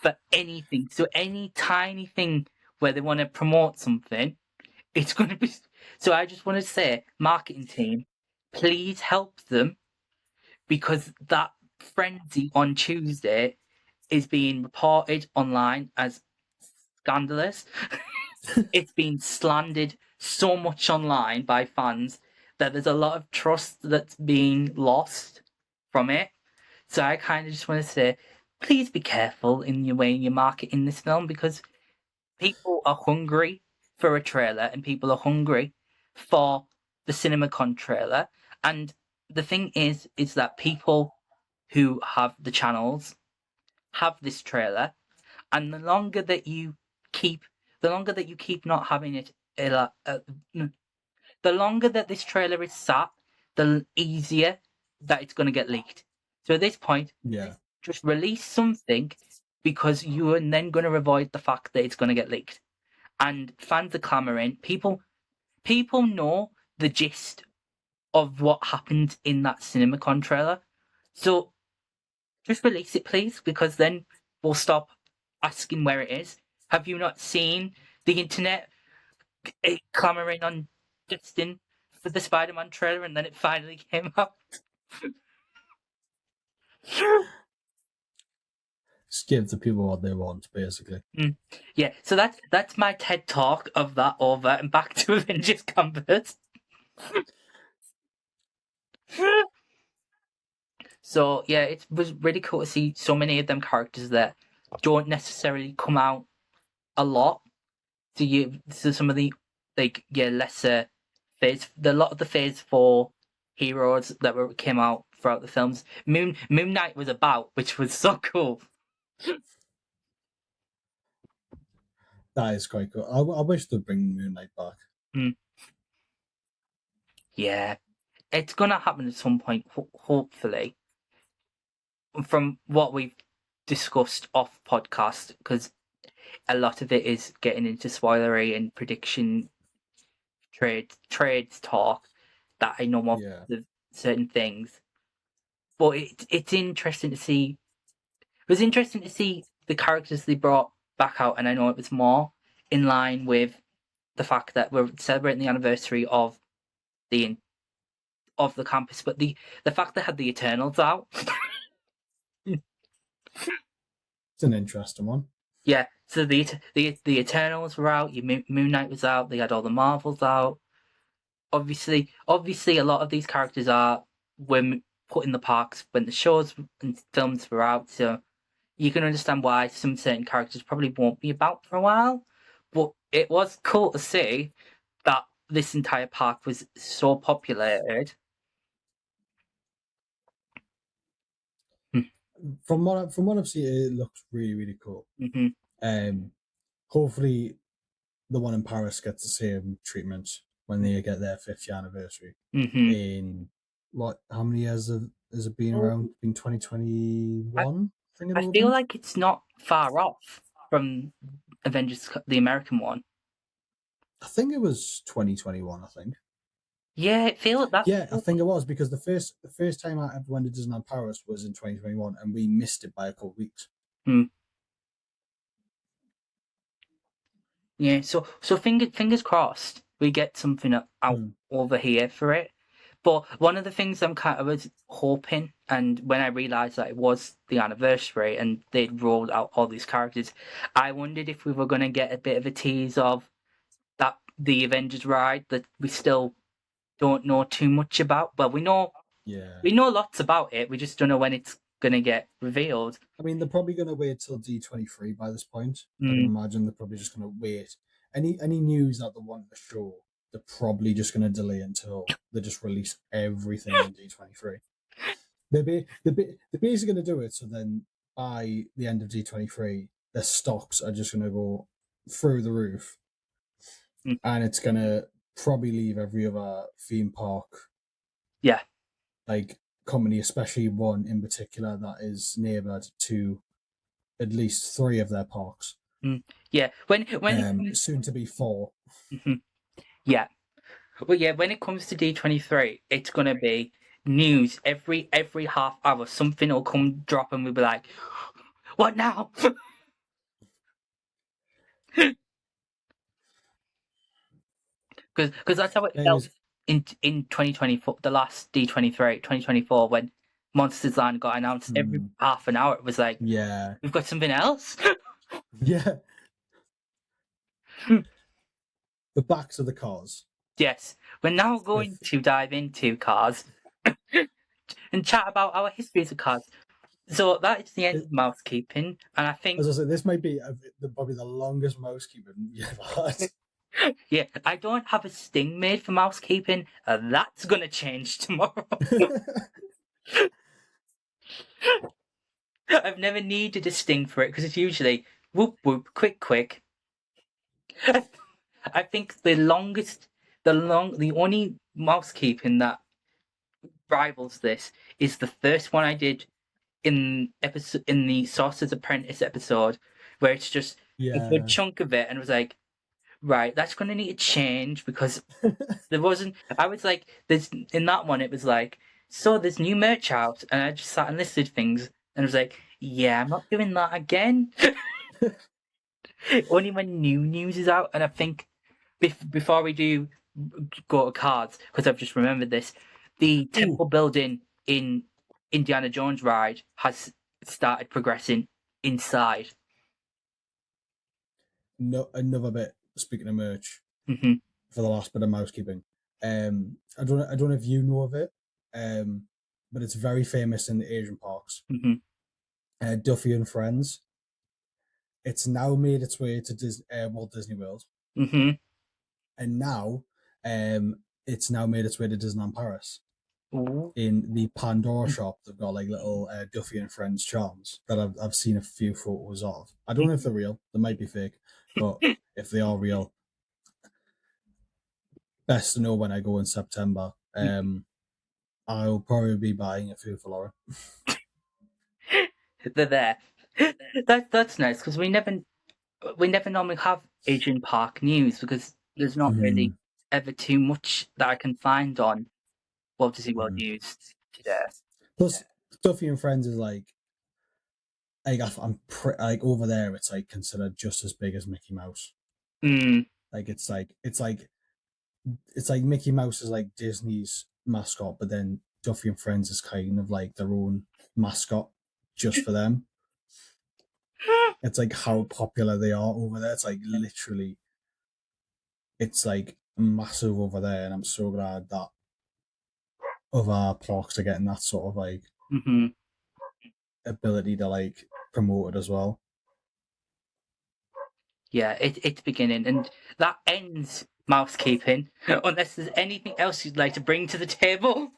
for anything. So any tiny thing where they want to promote something, it's going to be. So I just want to say, marketing team, please help them, because that frenzy on Tuesday is being reported online as scandalous. It's been slandered so much online by fans that there's a lot of trust that's being lost from it. So I kind of just want to say, please be careful in your way you're marketing this film, because people are hungry for a trailer and people are hungry for the CinemaCon trailer. And the thing is that people who have the channels have this trailer, and the longer that you keep not having it the longer that this trailer is sat, the easier that it's going to get leaked. So at this point, Yeah. just release something because you are then going to avoid the fact that it's going to get leaked. And fans are clamoring. People know the gist of what happened in that CinemaCon trailer. So just release it, please, because then we'll stop asking where it is. Have you not seen the internet clamoring on Justin for the Spider-Man trailer, and then it finally came out? Just give the people what they want, basically. Yeah, so that's my TED talk of that over, and back to Avengers Campus. So yeah, it was really cool to see so many of them characters that don't necessarily come out a lot. So some of the lesser a lot of the Phase 4 heroes that came out throughout the films. Moon Knight was about, which was so cool. That is quite cool. I wish they'd bring Moon Knight back. Yeah, it's gonna happen at some point, hopefully. From what we've discussed off podcast, because a lot of it is getting into spoilery and prediction trades talk that I know of the certain things. But it's interesting to see. It was interesting to see the characters they brought back out, and I know it was more in line with the fact that we're celebrating the anniversary of the campus, but the fact they had the Eternals out. It's an interesting one. Yeah, so the Eternals were out. Moon Knight was out. They had all the Marvels out. Obviously, a lot of these characters were put in the parks when the shows and films were out. So you can understand why some certain characters probably won't be about for a while. But it was cool to see that this entire park was so populated. From what I've seen, it looks really, really cool. Mm-hmm. Hopefully, the one in Paris gets the same treatment when they get their 50th anniversary. Mm-hmm. In how many years has it been around? Been 2021. I feel like it's not far off from Avengers, the American one. I think it was 2021. I think. Yeah, it feels that. Yeah, I think it was because the first time I ever went to Disneyland Paris was in 2021, and we missed it by a couple of weeks. Yeah, so fingers crossed we get something out over here for it. But one of the things I was hoping, and when I realised that it was the anniversary and they'd rolled out all these characters, I wondered if we were going to get a bit of a tease of that the Avengers ride that we still don't know too much about. But we know lots about it. We just don't know when it's going to get revealed. I mean, they're probably going to wait till D23 by this point. I can imagine they're probably just going to wait. Any news that they want to show, they're probably just going to delay until they just release everything in D23. They're basically going to do it so then by the end of D23, their stocks are just going to go through the roof. And it's going to probably leave every other theme park. Yeah. Like company, especially one in particular that is neighboured to at least 3 of their parks. Yeah, when soon to be 4. Yeah, well, yeah. When it comes to D23, it's gonna be news every half hour. Something will come drop, and we'll be like, "What now?" Because that's how it felt in 2024, the last D23, 2024, when Monsters Land got announced every half an hour. It was like, yeah, we've got something else. Yeah. The backs of the cars. Yes, we're now going to dive into cars and chat about our histories of cars. So that is the end of mousekeeping, and I think, as I said, this might be probably the longest mousekeeping you've ever had. Yeah, I don't have a sting made for mousekeeping. That's gonna change tomorrow. I've never needed a sting for it because it's usually whoop whoop, quick quick. I think the only mousekeeping that rivals this is the first one I did in the Sorcerer's Apprentice episode, where it's just a good Yeah. chunk of it, and it was like, right, that's going to need to change because there wasn't. I was like, there's in that one, it was like, so there's new merch out, and I just sat and listed things, and I was like, yeah, I'm not doing that again. Only when new news is out, and I think before we do go to cards, because I've just remembered this, the temple building in Indiana Jones ride has started progressing inside. No, another bit. Speaking of merch, Mm-hmm. for the last bit of mousekeeping, I don't know if you know of it, but it's very famous in the Asian parks. Mm-hmm. Duffy and Friends. It's now made its way to Walt Disney World, Mm-hmm. and now it's now made its way to Disneyland Paris. Ooh. In the Pandora shop, they've got like little Duffy and Friends charms that I've seen a few photos of. I don't know if they're real; they might be fake, but if they are real, best to know when I go in September. I'll probably be buying a few for Laura. They're there. That's nice because we never normally have Asian Park news because there's not really ever too much that I can find on Walt Disney World News today. Plus, Duffy and Friends is like like over there. It's like considered just as big as Mickey Mouse. Mm. Like it's like Mickey Mouse is like Disney's mascot, but then Duffy and Friends is kind of like their own mascot just for them. It's like how popular they are over there. It's like literally, it's like massive over there, and I'm so glad that other parks are getting that sort of like Mm-hmm. ability to like promote it as well. Yeah, it's beginning, and that ends mousekeeping. Unless there's anything else you'd like to bring to the table.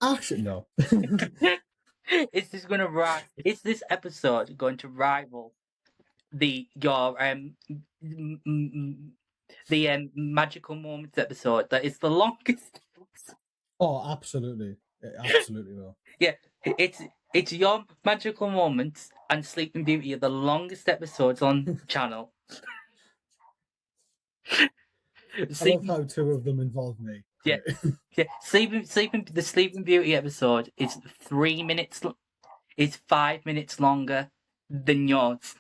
Actually, no. Is this episode going to rival the magical moments episode that is the longest? Oh, absolutely, it absolutely will. Yeah, it's your magical moments and Sleeping Beauty are the longest episodes on the channel. I love how two of them involve me. Yeah, yeah. The Sleeping Beauty episode is 3 minutes. Is 5 minutes longer than yours,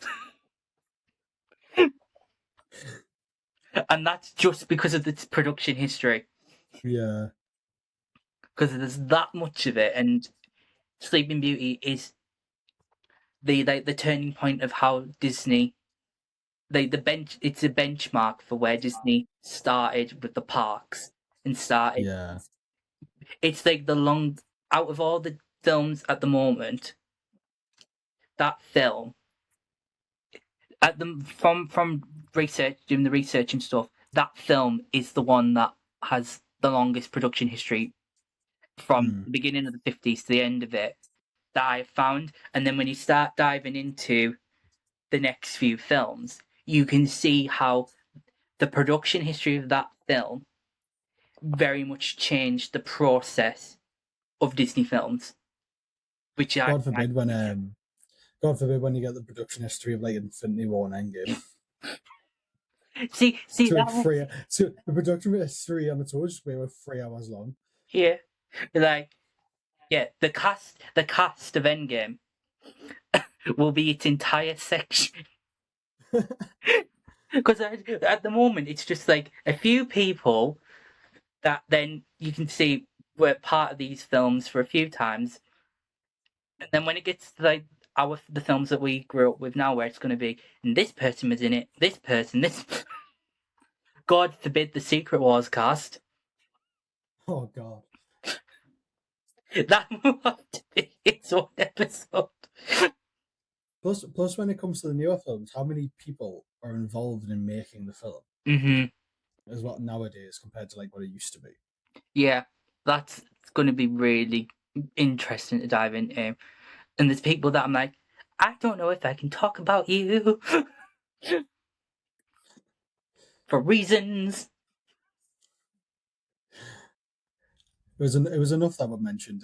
and that's just because of the production history. Yeah, Because there's that much of it, and Sleeping Beauty is the turning point of how Disney. It's a benchmark for where Disney started with the parks and started. yeah. It's like out of all the films at the moment, that film from doing the research and stuff, that film is the one that has the longest production history from the beginning of the 50s to the end of it that I found. And then when you start diving into the next few films, you can see how the production history of that film very much changed the process of Disney films. Which God forbid when you get the production history of like Infinity War and Endgame. see So that the production history on its own just be about 3 hours long. yeah, like yeah, the cast of Endgame will be its entire section. Because at the moment it's just like a few people that then you can see were part of these films for a few times, and then when it gets to like the films that we grew up with now, where it's going to be, and this person was in it, this person, this. God forbid the Secret Wars cast. Oh God. That will have to be its own episode. Plus, when it comes to the newer films, how many people are involved in making the film? Mm-hmm. As what nowadays compared to like what it used to be. Yeah, that's going to be really interesting to dive into. And there's people that I'm like, I don't know if I can talk about you. for reasons. It was enough that we mentioned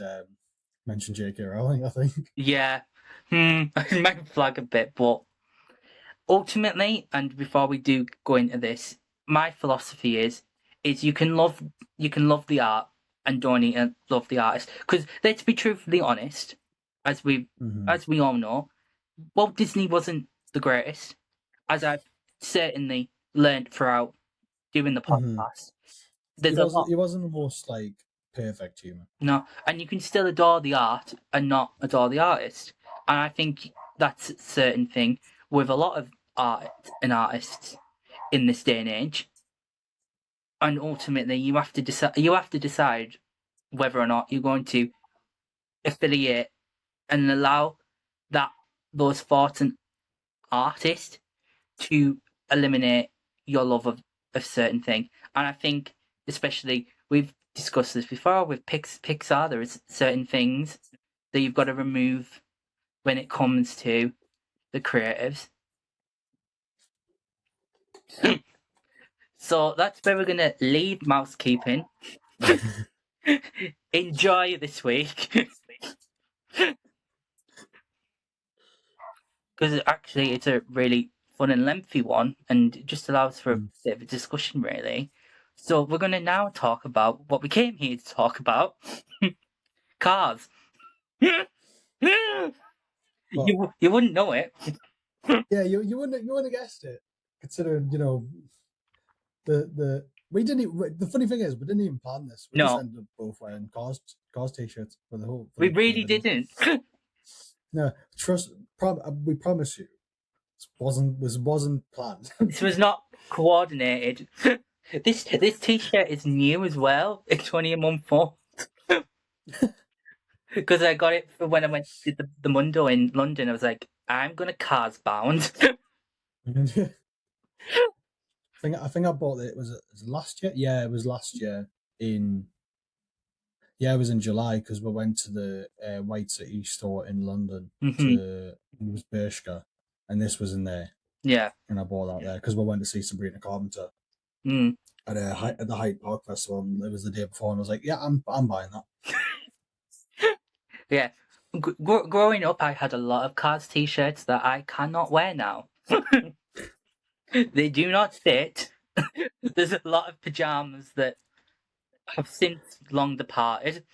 J.K. Rowling, I think. Yeah. I might flag a bit, but ultimately, and before we do go into this, my philosophy is you can love the art and don't need to love the artist. Because let's be truthfully honest, as we all know, Walt Disney wasn't the greatest, as I've certainly learned throughout doing the podcast. There's a lot. He wasn't the most like perfect human. No, and you can still adore the art and not adore the artist. And I think that's a certain thing with a lot of art and artists in this day and age. And ultimately, you have to decide whether or not you're going to affiliate and allow those thoughts and artists to eliminate your love of a certain thing. And I think, especially, we've discussed this before with Pixar, there is certain things that you've got to remove when it comes to the creatives. So that's where we're going to leave mousekeeping. Enjoy this week. Because actually it's a really fun and lengthy one, and it just allows for a bit of a discussion, really. So we're going to now talk about what we came here to talk about. Cars. You wouldn't know it. Yeah, you wouldn't have guessed it, considering we didn't even, the funny thing is we didn't even plan this. We just ended up both wearing cars t-shirts for the whole. We really didn't. No, we promise you, this wasn't planned. This was not coordinated. This t-shirt is new as well. It's only a month old. Because I got it for when I went to the Mundo in London. I was like, I'm gonna Cars bound. I think I bought it. Was it last year? Yeah, it was last year it was in July because we went to the White City store in London it was Bershka, and this was in there. Yeah, and I bought that there because we went to see Sabrina Carpenter at the Hyde Park Festival. And it was the day before, and I was like, "Yeah, I'm buying that." Yeah. Growing up, I had a lot of Cars t-shirts that I cannot wear now. They do not fit. There's a lot of pajamas that have since long departed,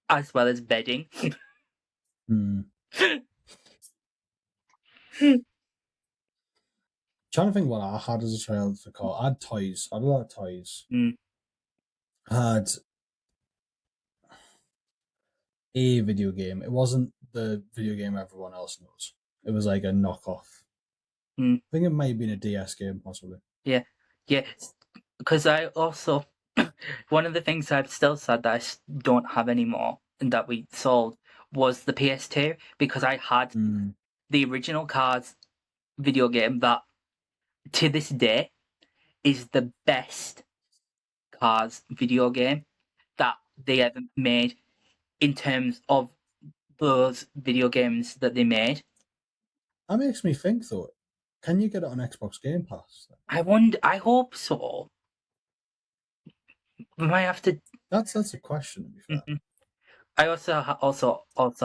as well as bedding. Trying to think what I had as a child for car. I had toys. I had a lot of toys. I had a video game. It wasn't the video game everyone else knows. It was like a knockoff. I think it might have been a DS game, possibly. Yeah. Because I also, one of the things I've still said that I don't have anymore and that we sold was the PS2, because I had the original Cars video game that, to this day, is the best Cars video game that they ever made in terms of those video games that they made. That makes me think, though, can you get it on Xbox Game Pass? I hope so. We might have to. That's a question, to be fair. I also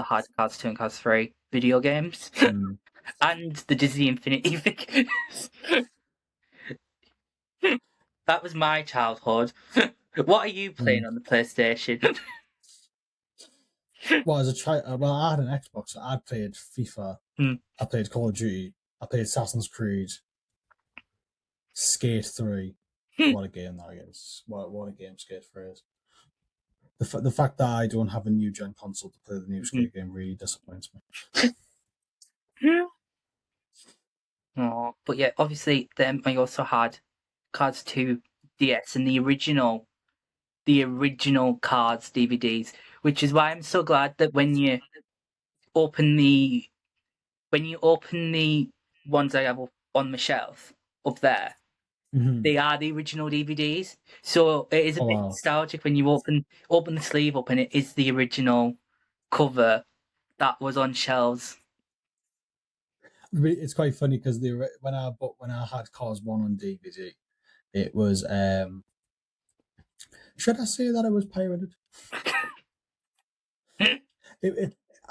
had Cars 2 and Cars 3 video games, and the Disney Infinity figures. That was my childhood. What are you playing on the PlayStation? Well, as a child, I had an Xbox. So I played FIFA. I played Call of Duty. I played Assassin's Creed. Skate 3. What a game that is! What a game Skate 3 is. The fact that I don't have a new gen console to play the new Skate game really disappoints me. Oh, but yeah, obviously, then I also had Cars 2 DS and the original Cars DVDs, which is why I'm so glad that when you open the ones I have on my shelf up there, they are the original DVDs. So it is a bit nostalgic when you open the sleeve up and it is the original cover that was on shelves. It's quite funny because when I had Cars 1 on DVD, It was. Should I say that it was pirated? I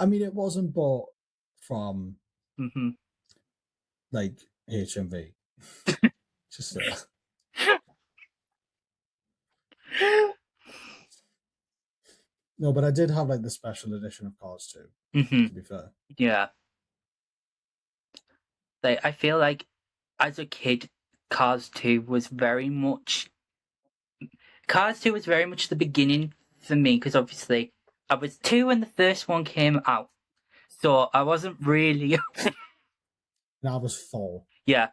mean, it wasn't bought from like HMV. Just no, but I did have like the special edition of Cars 2. To be fair, yeah. Like I feel like as a kid, Cars 2 was very much the beginning for me because obviously I was 2 when the first one came out, so I wasn't really. and I was 4. Yeah.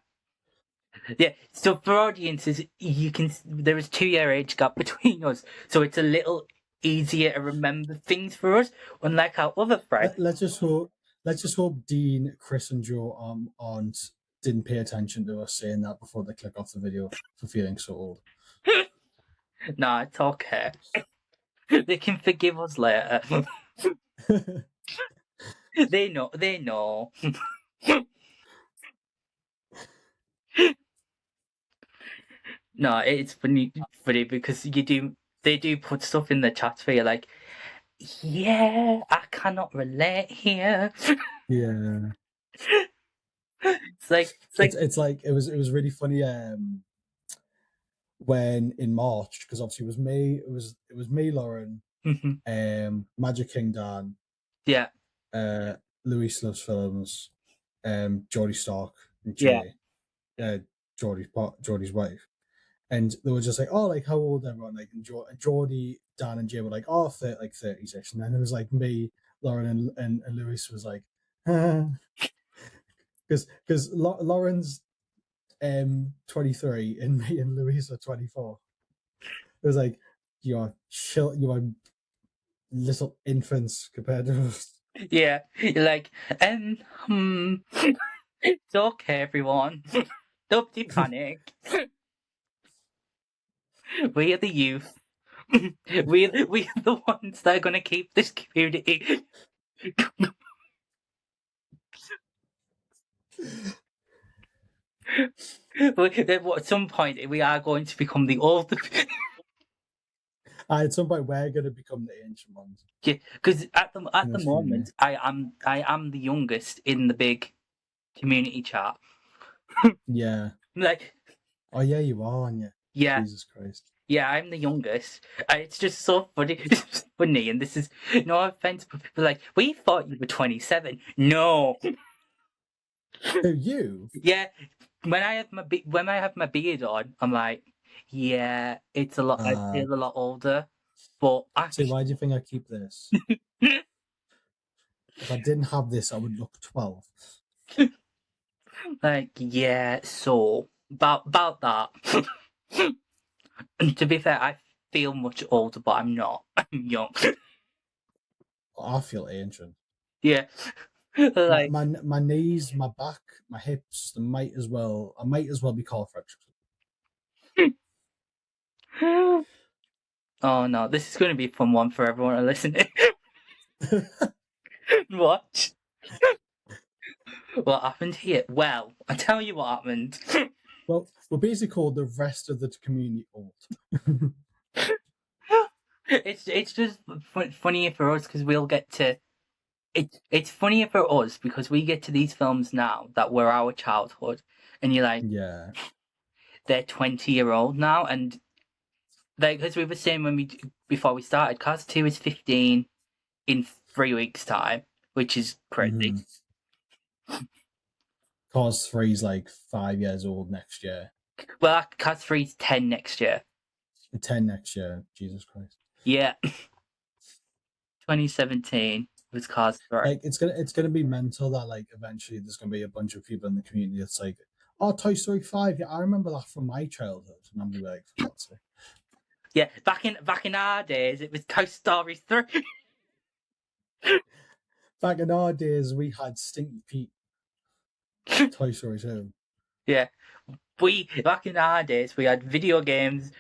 Yeah, so for audiences, there is 2 year age gap between us, so it's a little easier to remember things for us, unlike our other friends. Let's just hope Dean, Chris, and Joe aren't didn't pay attention to us saying that before they click off the video for feeling so old. Nah, it's okay. They can forgive us later. They know. No, it's funny because they do put stuff in the chat for you like, yeah, I cannot relate here. Yeah. It's like It was really funny when in March, because obviously it was me, Lauren, Magic King Dan, yeah, Louis Loves Films, Geordie Stark and yeah, Jay, Geordie's wife. And they were just like, oh, like how old everyone? Like, and Geordie, Dan, and Jay were like, oh, 36. And then it was like me, Lauren, and Louis was like, because Lauren's 23 and me and Louise are 24. It was like, you're little infants compared to us. yeah. You're like, it's okay, everyone. Don't be panic. We are the youth. We are the ones that are gonna keep this community. At some point, we are going to become the old. At some point, we're going to become the ancient ones. Yeah, because at the moment, I am the youngest in the big community chat. Yeah. Like, oh yeah, you are, aren't you? Yeah. Jesus Christ. Yeah, I'm the youngest. It's just so funny. It's funny, and this is no offense, but people are like, we thought you were 27. No. Who, you? Yeah. When I have my beard on, I'm like, yeah, it's a lot. I feel a lot older. But so why do you think I keep this? If I didn't have this, I would look 12. Like, yeah. So about that. To be fair, I feel much older, but I'm not. I'm young. I feel ancient. Yeah. Like, my knees, my back, my hips, I might as well be called Frederick. Oh no, this is going to be a fun one for everyone to listen to. What? What happened here? Well, I'll tell you what happened. Well, we're basically called the rest of the community old. It's just funnier for us because we'll get to. It's funnier for us because we get to these films now that were our childhood, and you're like, yeah, they're 20-year-old now, and like as we were saying before we started, Cars 2 is 15 in 3 weeks' time, which is crazy. Cars 3 is like 5 years old next year. Well, Cars 3 is 10 next year. 10 next year. Jesus Christ. Yeah. 2017 was Cars 3. Like it's gonna be mental that like eventually there's gonna be a bunch of people in the community that's like, oh, Toy Story 5. Yeah, I remember that from my childhood, and I'm gonna be like, for God's sake. Yeah, back in our days, it was Toy Story 3. Back in our days, we had Stinky Pete. Toy Story 2. Yeah. Back in our days, we had video games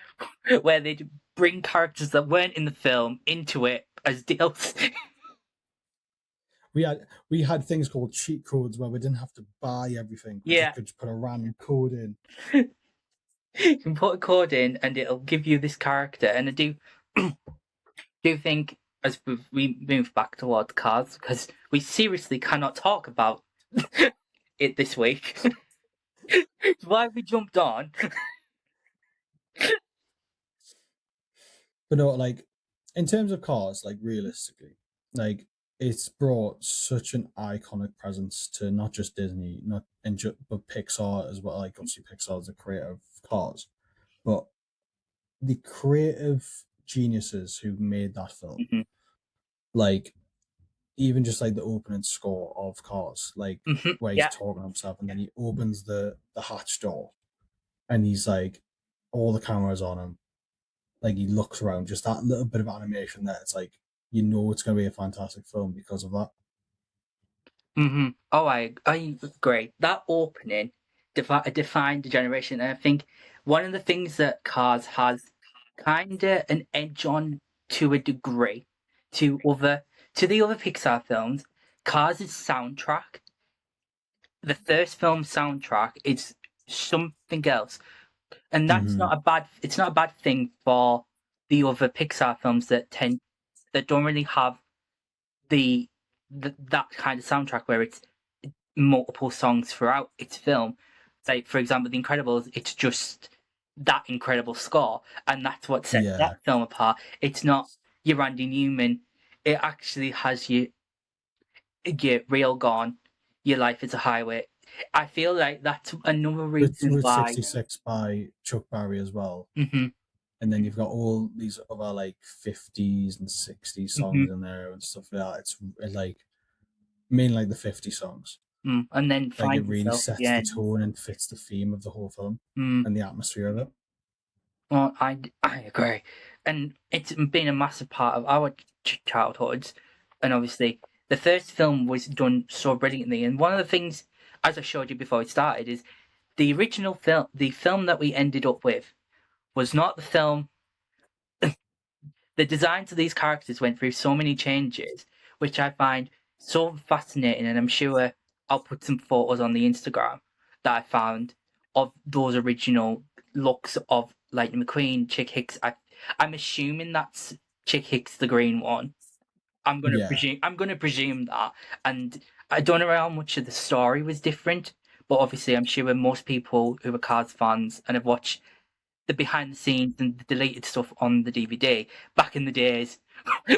where they'd bring characters that weren't in the film into it as DLC. We had things called cheat codes where we didn't have to buy everything. Yeah. We could just put a random code in. You can put a code in, and it'll give you this character. And I do think, as we move back towards cars, because we seriously cannot talk about it this week. Why we jumped on? But no, like in terms of cars, like realistically, like it's brought such an iconic presence to not just Disney, not but Pixar as well. Like obviously Pixar is the creator of Cars, but the creative geniuses who made that film, Mm-hmm. like even just like the opening score of Cars, like Mm-hmm. where he's Yeah. talking to himself and then he opens the hatch door and he's like all the cameras on him, like he looks around, just that little bit of animation there, it's like you know it's going to be a fantastic film because of that. Mm-hmm. Oh, I agree. That opening defined the generation, and I think one of the things that Cars has kind of an edge on to a degree to the other Pixar films. Cars' soundtrack, the first film soundtrack, is something else, and that's Mm-hmm. not a bad. It's not a bad thing for the other Pixar films that don't really have that kind of soundtrack where it's multiple songs throughout its film. Like, for example, The Incredibles, it's just that incredible score, and that's what sets Yeah, that film apart. It's not your Randy Newman. It actually has your Real Gone, Your Life is a Highway. I feel like that's another reason Route why. 66 by Chuck Berry as well, Hmm. and then you've got all these other like 50s and 60s Hmm. songs in there and stuff like that. It's like mainly like the 50 songs, And then like it Find really Yourself sets the again. tone and fits the theme of the whole film Mm. and the atmosphere of it. Well, I agree, and it's been a massive part of our childhoods, and obviously the first film was done so brilliantly. And one of the things, as I showed you before we started, is the original film. The film that we ended up with was not the film. The designs of these characters went through so many changes, which I find so fascinating, and I'm sure I'll put some photos on the Instagram that I found of those original looks of Lightning McQueen, Chick Hicks. I'm assuming that's Chick Hicks, the green one. Yeah, I'm gonna presume that, and I don't know how much of the story was different, but obviously I'm sure most people who are Cars fans and have watched the behind the scenes and the deleted stuff on the DVD back in the days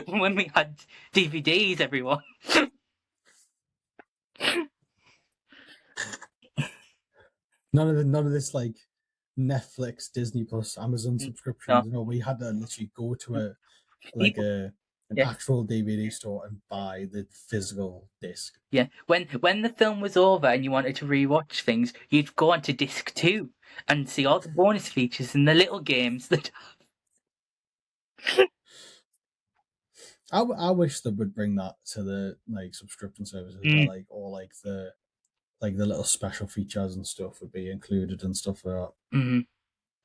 when we had DVDs, everyone. none of this like Netflix, Disney Plus, Amazon No. subscriptions. You know, we had to literally go to a like People, a an yeah, actual DVD store and buy the physical disc. yeah. When the film was over and you wanted to rewatch things, you'd go on to disc two and see all the bonus features and the little games that. I wish they would bring that to the like subscription services where Mm, like all like the little special features and stuff would be included and stuff like that. mm.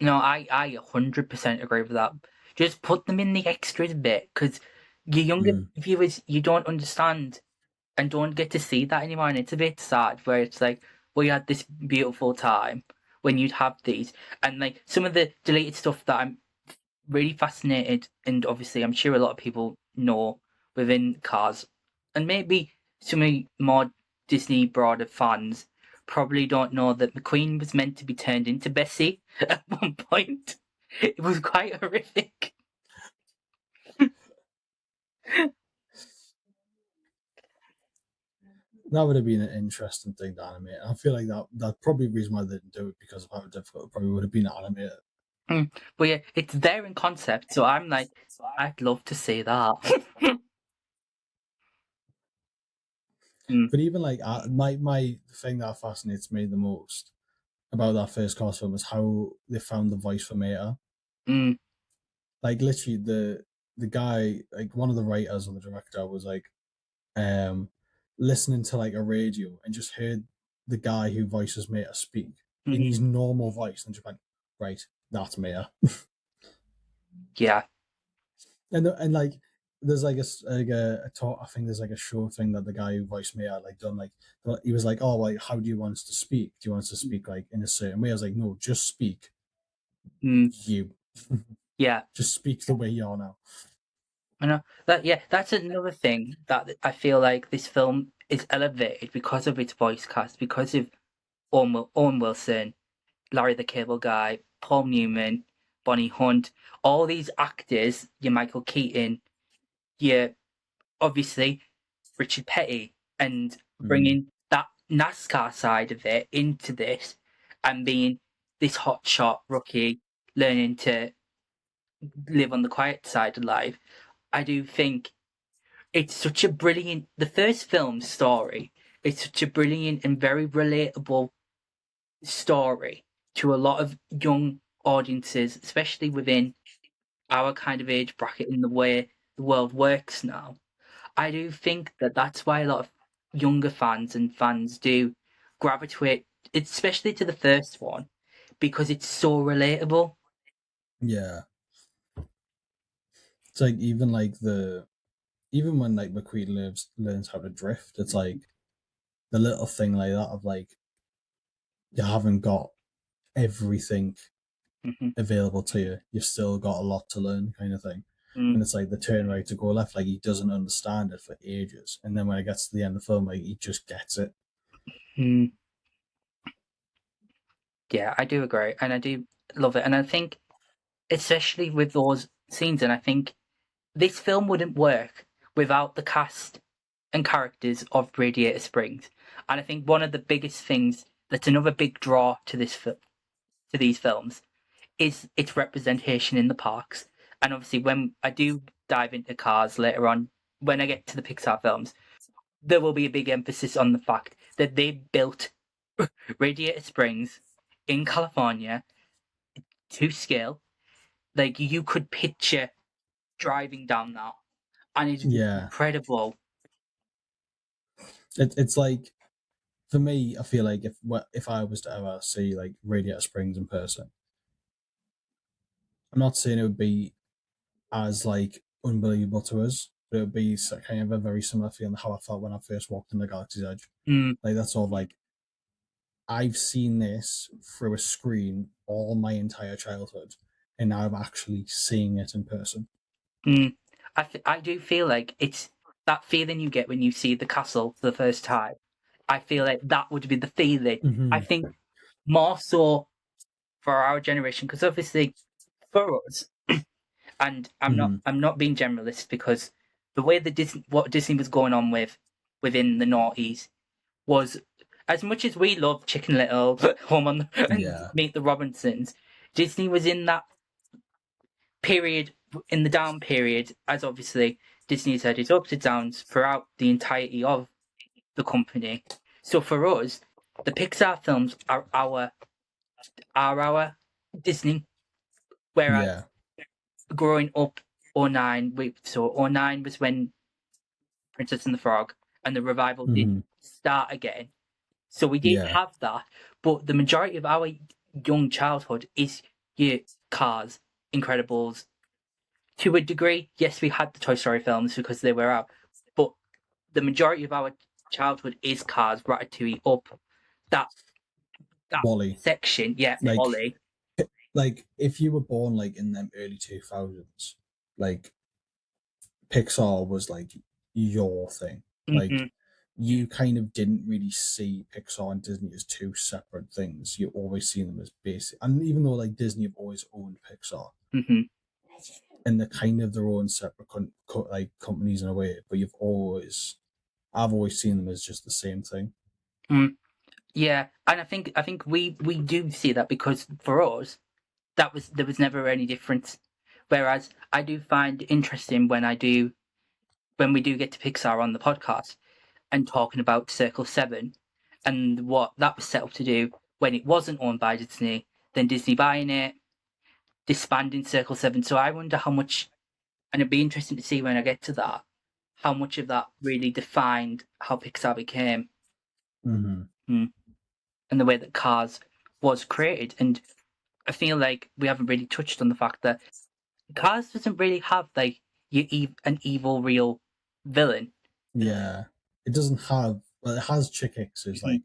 No, I 100% agree with that. Just put them in the extras bit because your younger Mm. viewers, you don't understand and don't get to see that anymore. And it's a bit sad where it's like, we had this beautiful time when you'd have these. And like some of the deleted stuff that I'm really fascinated, and obviously I'm sure a lot of people know within Cars, and maybe some of the more Disney broader fans probably don't know that McQueen was meant to be turned into Bessie at one point. It was quite horrific. That would have been an interesting thing to animate. I feel like that probably the reason why they didn't do it because of how difficult it probably would have been to animate it. But yeah, it's there in concept, so I'm like, I'd love to see that. Mm, But even like my thing that fascinates me the most about that first Cars film is how they found the voice for Meta. mm, Like literally the guy, like one of the writers or the director was like um listening to like a radio and just heard the guy who voices Meta speak in mm, his normal voice and just went, right, that's Meta. yeah. And like there's like a talk, I think there's like a show thing that the guy who voiced Meta like done like he was like, oh, like how do you want us to speak? Do you want us to speak like in a certain way? I was like, no, just speak You. Yeah. Just speak the way you are now. I know that's another thing that I feel like this film is elevated because of its voice cast, because of Owen Wilson, Larry the Cable Guy, Paul Newman, Bonnie Hunt, all these actors, your Michael Keaton, your obviously Richard Petty, and bringing that NASCAR side of it into this and being this hotshot rookie learning to live on the quiet side of life. I do think it's such a brilliant, the first film story, it's such a brilliant and very relatable story to a lot of young audiences, especially within our kind of age bracket in the way the world works now. I do think that that's why a lot of younger fans and fans do gravitate, especially to the first one, because it's so relatable. Yeah. It's like even when like McQueen learns how to drift, it's like the little thing like that of like you haven't got everything Hmm. available to you. You've still got a lot to learn, kind of thing. Mm. And it's like the turn right to go left, like he doesn't understand it for ages. And then when it gets to the end of the film, like he just gets it. Mm. Yeah, I do agree, and I do love it, and I think especially with those scenes, and I think this film wouldn't work without the cast and characters of Radiator Springs. And I think one of the biggest things that's another big draw to to these films is its representation in the parks. And obviously, when I do dive into Cars later on, when I get to the Pixar films, there will be a big emphasis on the fact that they built Radiator Springs in California to scale. Like you could picture driving down that, and it's Yeah. incredible. It's like for me, I feel like if I was to ever see like Radiator Springs in person, I'm not saying it would be as like unbelievable to us, but it would be kind of a very similar feeling to how I felt when I first walked in the Galaxy's Edge. Mm, Like that's all like I've seen this through a screen all my entire childhood, and now I'm actually seeing it in person. mm. I do feel like it's that feeling you get when you see the castle for the first time. I feel like that would be the feeling. I think more so for our generation, because obviously for us, and I'm not being generalist because the way that what Disney was going on with within the noughties was as much as we love Chicken Little, Home on and Yeah. Meet the Robinsons, Disney was in that period, in the down period, as obviously Disney's had its ups and downs throughout the entirety of the company. So for us, the Pixar films are our Disney. Whereas Yeah. growing up, so '09 was when Princess and the Frog and the revival did start again. So we did Yeah. have that, but the majority of our young childhood is your Cars, Incredibles. To a degree, yes, we had the Toy Story films because they were out, but the majority of our childhood is Cars, Ratatouille, Up, that that Wally. section. Yeah, Like Ollie. like if you were born like in them early 2000s, like Pixar was like your thing. Like Hmm. you kind of didn't really see Pixar and Disney as two separate things. You always see them as basic. And even though like Disney have always owned Pixar Hmm. and they're kind of their own separate like companies in a way, but I've always seen them as just the same thing. Mm. Yeah, and I think we do see that because for us there was never any difference. Whereas I do find interesting when we do get to Pixar on the podcast and talking about Circle 7 and what that was set up to do when it wasn't owned by Disney, then Disney buying it, disbanding Circle 7. So I wonder how much, and it'd be interesting to see when I get to that, how much of that really defined how Pixar became, mm, and the way that Cars was created. And I feel like we haven't really touched on the fact that Cars doesn't really have like an evil real villain. Yeah. It doesn't have, well, it has Chick Hicks's Mhm, like,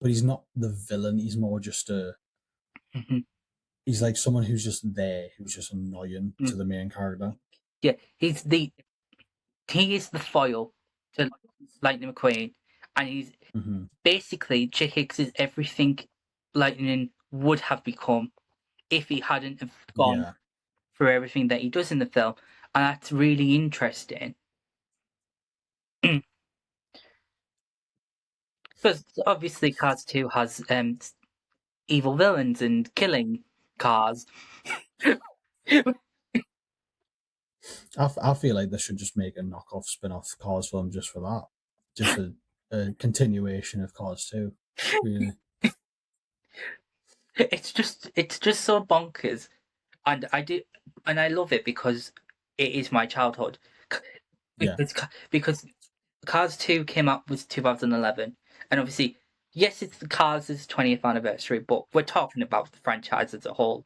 but he's not the villain. He's more just a mhm. he's like someone who's just there, who's just annoying to the main character. Yeah, he is the foil to Lightning McQueen, and he's basically Chick Hicks is everything Lightning would have become if he hadn't have gone through everything that he does in the film, and that's really interesting. Because obviously Cars 2 has evil villains and killing cars. I feel like they should just make a knockoff spin-off Cars film just for that. Just a continuation of Cars 2. Really. It's just so bonkers. And I love it because it is my childhood. Because Cars 2 came out was 2011, and obviously, yes, it's the Cars' 20th anniversary, but we're talking about the franchise as a whole,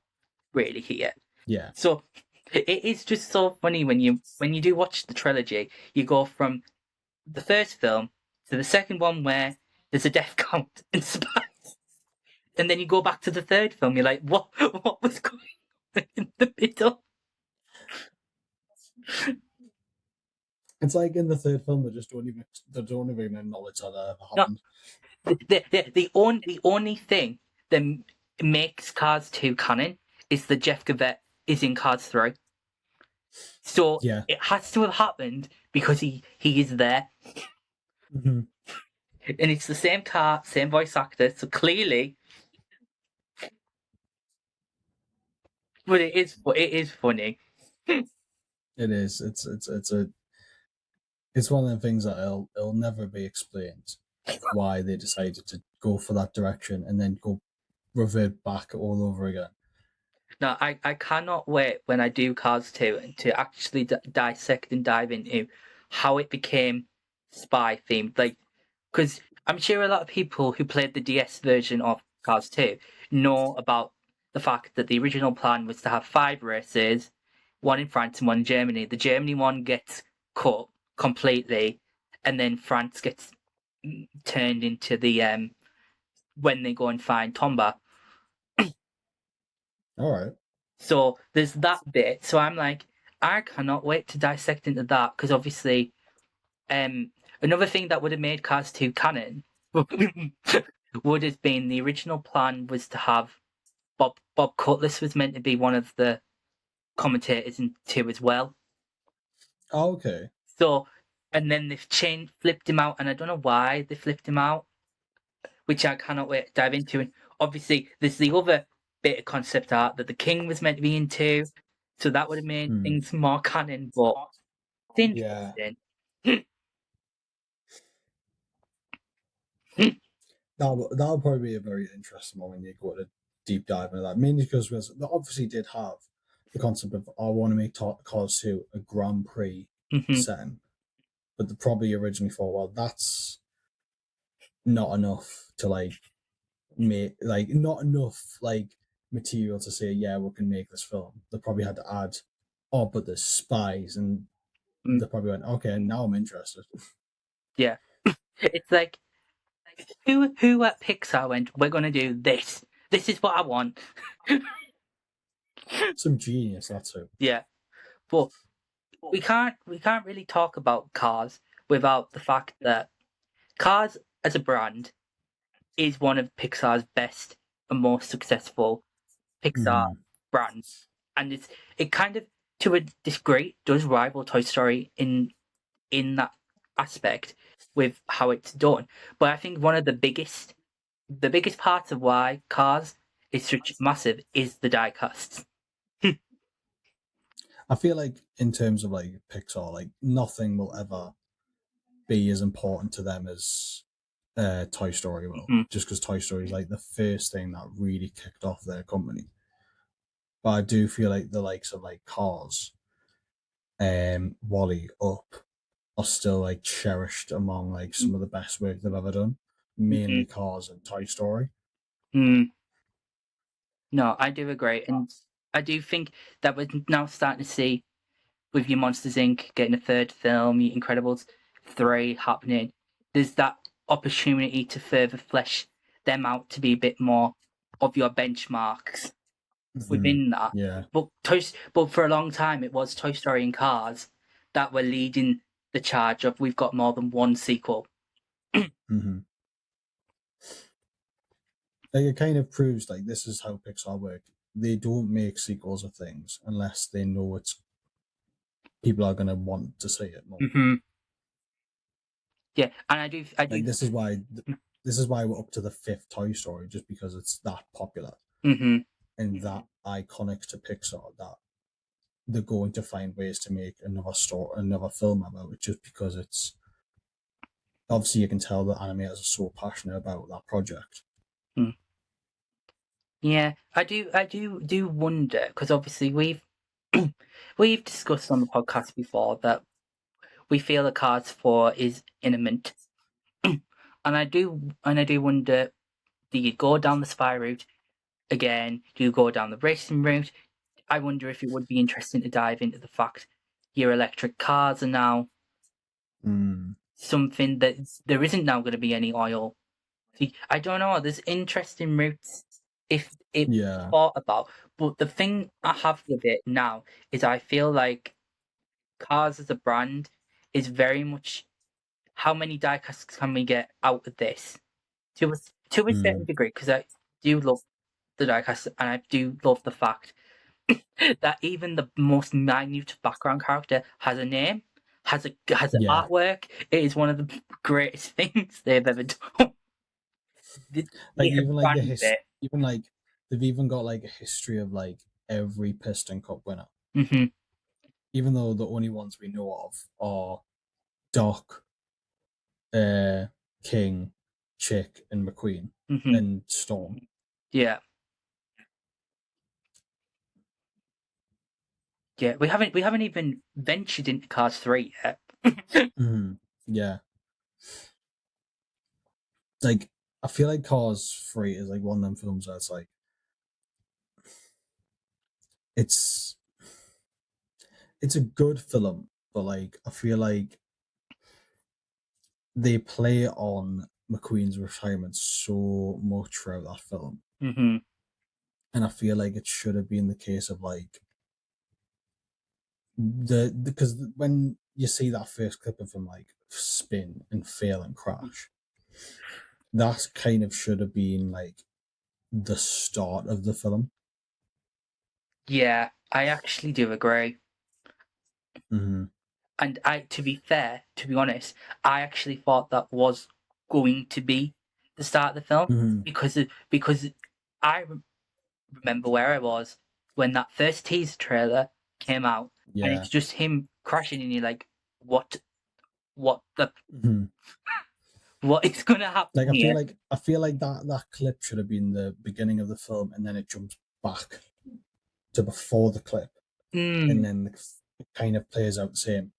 really here. Yeah. So it is just so funny when you do watch the trilogy. You go from the first film to the second one where there's a death count and spies, and then you go back to the third film. You're like, what was going on in the middle? It's like in the third film, they don't even acknowledge that ever happened. The only thing that makes Cars 2 canon is that Jeff Gavett is in Cars 3. So it has to have happened because he is there. Mm-hmm. And it's the same car, same voice actor, so clearly. But it is funny. It is. It's one of the things that it'll never be explained why they decided to go for that direction and then go revert back all over again. No, I cannot wait when I do Cars 2 to actually dissect and dive into how it became spy themed. Like, because I'm sure a lot of people who played the DS version of Cars 2 know about the fact that the original plan was to have 5 races, one in France and one in Germany. The Germany one gets cut completely, and then France gets turned into the when they go and find Tomba. All right. So there's that bit. So I'm like, I cannot wait to dissect into that, because obviously, another thing that would have made Cars 2 canon would have been the original plan was to have Bob Cutlass was meant to be one of the commentators in 2 as well. Oh, okay. So, and then they've flipped him out, and I don't know why they flipped him out, which I cannot wait to dive into. And obviously, there's the other bit of concept art that the King was meant to be into, so that would have made things more canon, but it's interesting. That'll probably be a very interesting one when you go to deep dive into that. Mainly because they obviously did have the concept of I want to make Cars 2 a Grand Prix setting, but they probably originally thought, well, that's not enough to not enough material to say, yeah, we can make this film. They probably had to add, oh, but there's spies, and they probably went, okay, now I'm interested. Yeah. It's like, who at Pixar went, we're going to do this. This is what I want. Some genius, that's it. Yeah. But we can't really talk about Cars without the fact that Cars as a brand is one of Pixar's best and most successful Pixar brands. And it kind of, to a degree, does rival Toy Story in that aspect with how it's done. But I think one of the biggest parts of why Cars is such massive is the die casts. I feel like in terms of Pixar, nothing will ever be as important to them as Toy Story will, just because Toy Story is the first thing that really kicked off their company. But I do feel like the likes of Cars, Wally, Up are still cherished among some of the best work they've ever done. Mainly Cars and Toy Story. No, I do agree, and I do think that we're now starting to see with your Monsters Inc. getting a third film, your Incredibles 3 happening. There's that opportunity to further flesh them out to be a bit more of your benchmarks. within that. Yeah. But for a long time, it was Toy Story and Cars that were leading the charge of we've got more than one sequel. Mm-hmm. Like, it kind of proves like this is how Pixar work. They don't make sequels of things unless they know it's people are going to want to see it more. Mm-hmm. Yeah, and I do. Like this is why we're up to the 5th Toy Story, just because it's that popular Mm-hmm. and that iconic to Pixar that they're going to find ways to make another film about it, just because it's obviously you can tell that animators are so passionate about that project. Mm. Yeah, I do wonder, because obviously we've discussed on the podcast before that we feel that Cars 4 is imminent, and I do wonder, do you go down the spy route again? Do you go down the racing route? I wonder if it would be interesting to dive into the fact your electric cars are now something that there isn't now going to be any oil. See, I don't know. There's interesting routes if it Yeah. thought about. But the thing I have with it now is I feel like Cars as a brand is very much how many diecasts can we get out of this to a certain degree, because I do love the diecast and I do love the fact that even the most minute background character has a name, has an Yeah. artwork. It is one of the greatest things they've ever done. Like even like even like they've even got like a history of like every Piston Cup winner. Mm-hmm. Even though the only ones we know of are Doc, King, Chick, and McQueen, Mm-hmm. and Storm. Yeah. Yeah, we haven't even ventured into Cars 3 yet. Yeah. Like I feel like Cars 3 is like one of them films where it's like it's a good film, but like I feel like they play on McQueen's retirement so much throughout that film. Mm-hmm. And I feel like it should have been the case of like because when you see that first clip of him like spin and fail and crash, that kind of should have been like the start of the film. Yeah, I actually do agree. Mm-hmm. And to be fair, to be honest, I actually thought that was going to be the start of the film, Mm-hmm. because I remember where I was when that first teaser trailer came out, and Yeah. it's just him crashing, and you're like, what the Mm-hmm. what is gonna happen Like here? I feel like that clip should have been the beginning of the film, and then it jumps back to before the clip, and then it kind of plays out the same.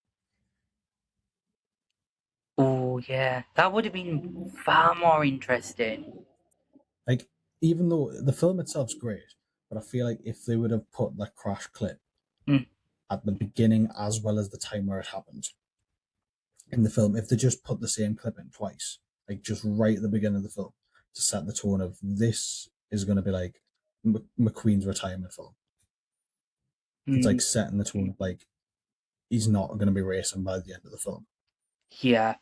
Oh yeah, that would have been far more interesting. Like even though the film itself's great, but I feel like if they would have put that crash clip Mm. at the beginning as well as the time where it happened in the film, if they just put the same clip in twice, like just right at the beginning of the film, to set the tone of this is going to be like McQueen's retirement film. It's like setting the tone of like he's not going to be racing by the end of the film. Yeah,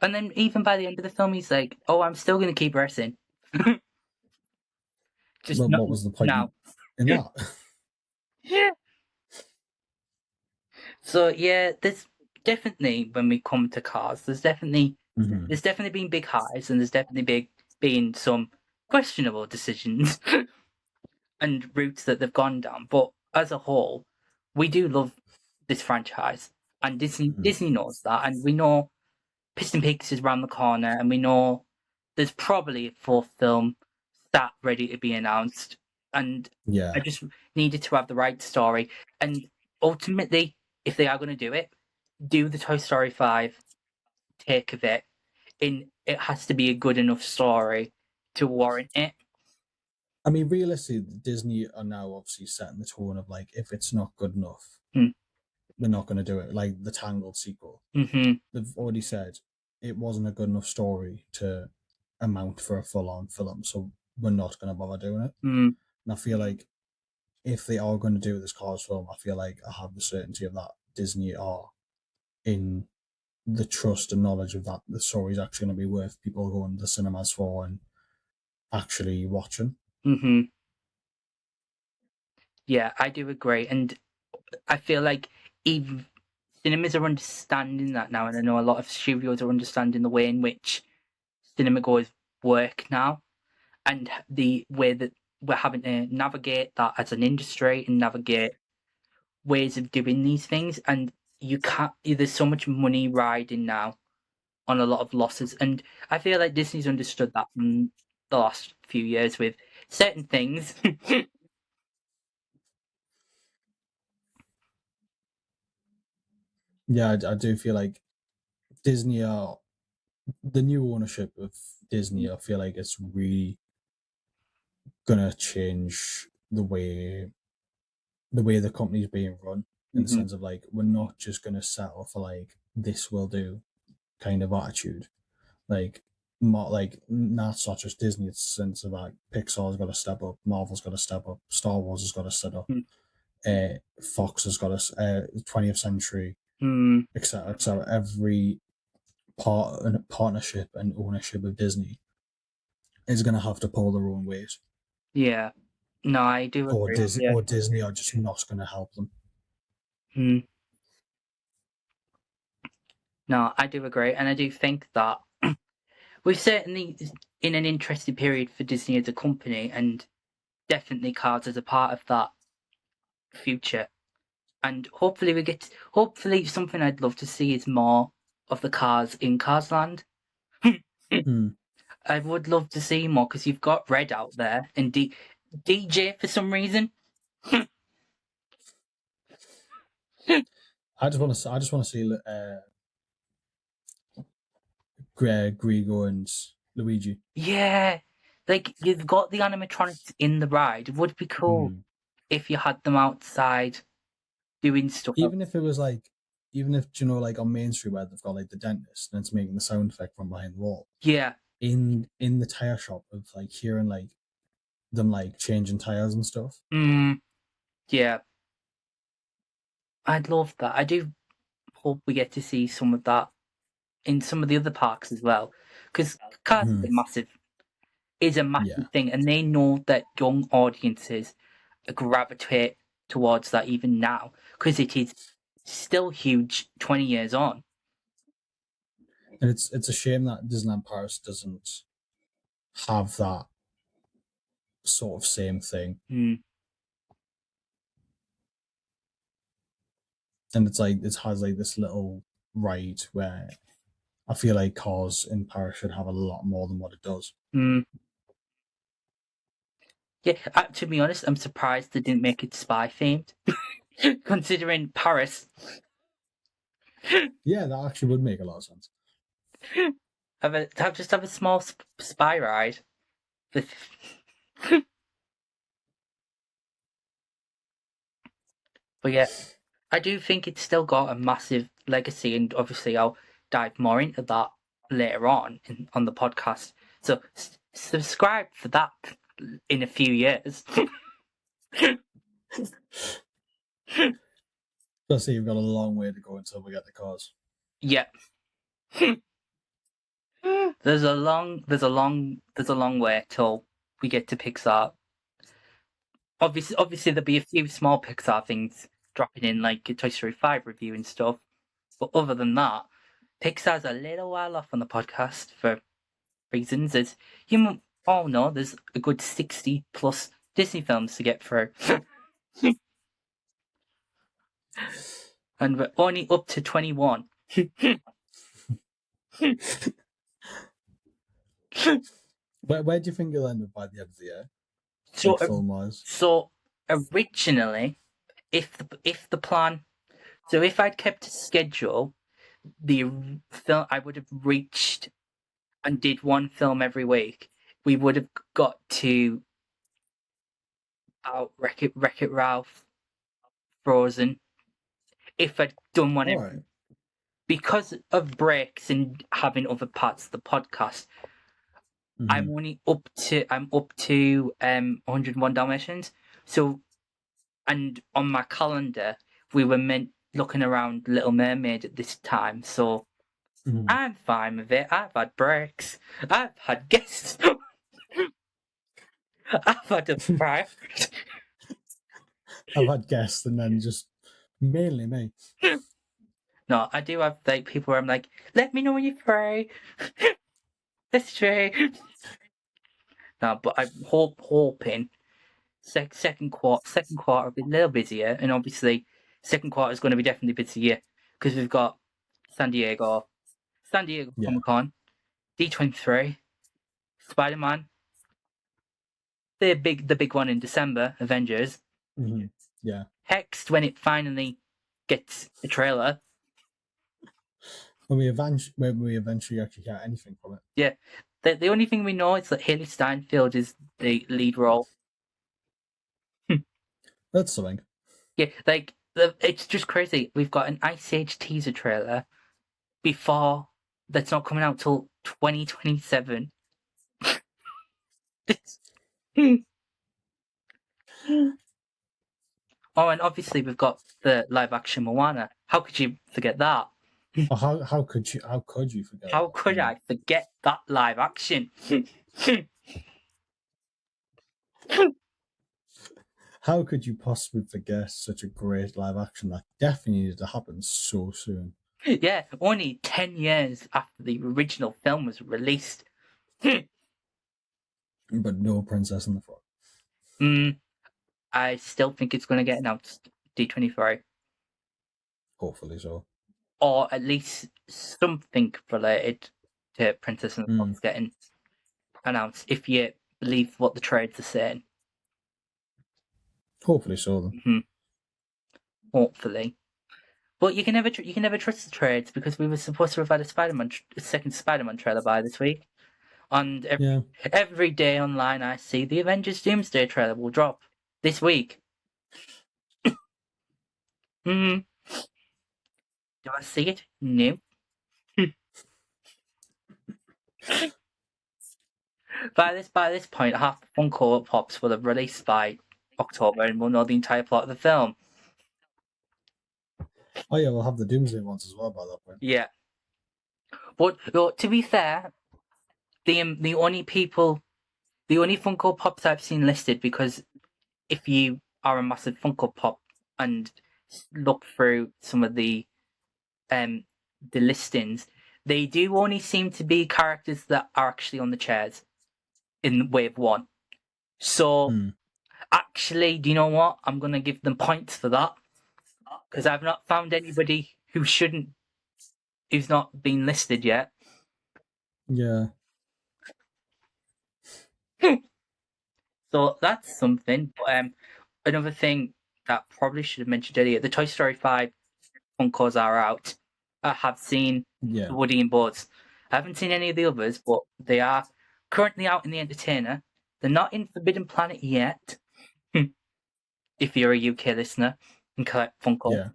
and then even by the end of the film, he's like, "Oh, I'm still gonna keep racing." Just Well, not what was the point now. in that? Yeah. So yeah, there's definitely, when we come to Cars, there's definitely been big highs, and there's definitely been some questionable decisions and routes that they've gone down. But as a whole, we do love this franchise, and Disney knows that, and we know Piston Peaks is around the corner, and we know there's probably a 4th film that ready to be announced. And Yeah. I just needed to have the right story. And ultimately, if they are going to do the Toy Story 5 take of it. It has to be a good enough story to warrant it. I mean, realistically, Disney are now obviously setting the tone of like, if it's not good enough, they're not going to do it. Like the Tangled sequel, they've already said it wasn't a good enough story to amount for a full-on film, so we're not going to bother doing it. And I feel like if they are going to do this Cars film, I feel like I have the certainty of that Disney are in the trust and knowledge of that the story is actually going to be worth people going to the cinemas for and actually watching. Mm-hmm. Yeah, I do agree, and I feel like even cinemas are understanding that now, and I know a lot of studios are understanding the way in which cinema goers work now, and the way that we're having to navigate that as an industry and navigate ways of doing these things. And you can't. There's so much money riding now on a lot of losses, and I feel like Disney's understood that from the last few years with certain things. Yeah, I do feel like Disney are the new ownership of Disney. I feel like it's really gonna change the company's being run in the Mm-hmm. sense of like we're not just gonna settle for like this will do kind of attitude. Like more like that's not just Disney. It's the sense of like Pixar's got to step up, Marvel's got to step up, Star Wars has got to step up, Fox has got to 20th Century, Mm, etc. So every partnership and ownership of Disney is going to have to pull their own weight, yeah. No, I do agree. Yeah. Or Disney are just not going to help them. Mm. No, I do agree, and I do think that we're certainly in an interesting period for Disney as a company, and definitely Cars as a part of that future. And hopefully hopefully something I'd love to see is more of the cars in Cars Land. Hmm. I would love to see more because you've got Red out there and DJ for some reason. I just want to see Grigo and Luigi. Yeah, like you've got the animatronics in the ride. It would be cool Hmm. if you had them outside doing stuff. Even if it was like, even if you know, like on Main Street where they've got like the dentist and it's making the sound effect from behind the wall. Yeah. In the tire shop of like hearing like them like changing tires and stuff. Mm, yeah. I'd love that. I do hope we get to see some of that in some of the other parks as well, because Cars Hmm. is a Yeah, massive thing, and they know that young audiences gravitate towards that even now because it is still huge 20 years on. and it's a shame that Disneyland Paris doesn't have that sort of same thing. Mm, And it's like it has like this little ride where I feel like Cars in Paris should have a lot more than what it does. mm. Yeah, to be honest, I'm surprised they didn't make it spy themed, considering Paris. Yeah, that actually would make a lot of sense. Just have a small spy ride. With- But yeah, I do think it's still got a massive legacy, and obviously I'll dive more into that later on on the podcast. So subscribe for that in a few years. Let's say you've got a long way to go until we get the Cars. Yeah. There's a long way till we get to Pixar. Obviously there'll be a few small Pixar things dropping in, like a Toy Story 5 review and stuff. But other than that, Pixar's a little while off on the podcast for reasons. As you all know, there's a good 60 plus Disney films to get through. And we're only up to 21. Where do you think you'll end up by the end of the year? So, Like film wise? so originally, if the plan, so if I'd kept a schedule, the film I would have reached and did one film every week. We would have got to out Wreck It Ralph, Frozen. If I'd done one All right. because of breaks and having other parts of the podcast, Mm-hmm. I'm up to 101 Dalmatians. So and on my calendar we were looking around Little Mermaid at this time, so I'm fine with it. I've had breaks. I've had guests. I've had a prior. I've had guests and then just mainly me. No, I do have like people where I'm like, let me know when you're free. That's true. No, but I'm hoping second quarter will be a little busier, and obviously second quarter is going to be definitely busier because we've got San Diego Comic Con, D23, Spider-Man, the big one in December, Avengers. Yeah. Hext when it finally gets a trailer. When we eventually actually get anything from it. Yeah. The only thing we know is that Haley Steinfeld is the lead role. That's something. Yeah, like it's just crazy. We've got an Ice Age teaser trailer before that's not coming out till 2027. Oh, and obviously we've got the live action Moana. How could you forget that? How could you forget? How could I forget that live action? How could you possibly forget such a great live action that definitely needed to happen so soon? Yeah, only 10 years after the original film was released. But no Princess in the Frog. I still think it's going to get announced D23. Hopefully so. Or at least something related to Princess and the Frog getting announced, if you believe what the trades are saying. Hopefully so, then. Hopefully. But you can never trust the trades, because we were supposed to have had a second Spider-Man trailer by this week. And every day online I see the Avengers Doomsday trailer will drop this week. Do I see it? No. By this point, half the Funko Pops will have released by October, and we'll know the entire plot of the film. Oh yeah, we'll have the Doomsday ones as well by that point. Yeah. But to be fair, the only Funko Pops I've seen listed, because if you are a massive Funko Pop and look through some of the listings, they do only seem to be characters that are actually on the chairs in wave one. So actually, do you know what? I'm going to give them points for that, because I've not found anybody who's not been listed yet. Yeah. So that's something. But another thing that probably should have mentioned earlier, the Toy Story 5 Funkos are out. I have seen the Woody and Buzz. I haven't seen any of the others, but they are currently out in the Entertainer. They're not in Forbidden Planet yet. If you're a UK listener and collect Funko. Yeah.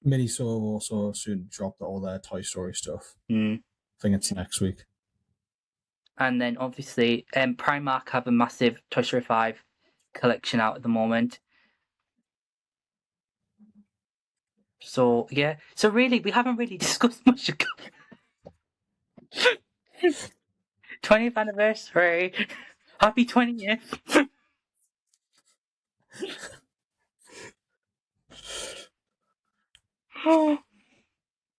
Miniso will also soon drop all their Toy Story stuff. I think it's next week. And then obviously Primark have a massive Toy Story 5 collection out at the moment. So yeah. So really, we haven't really discussed much. 20th anniversary. Happy 20th.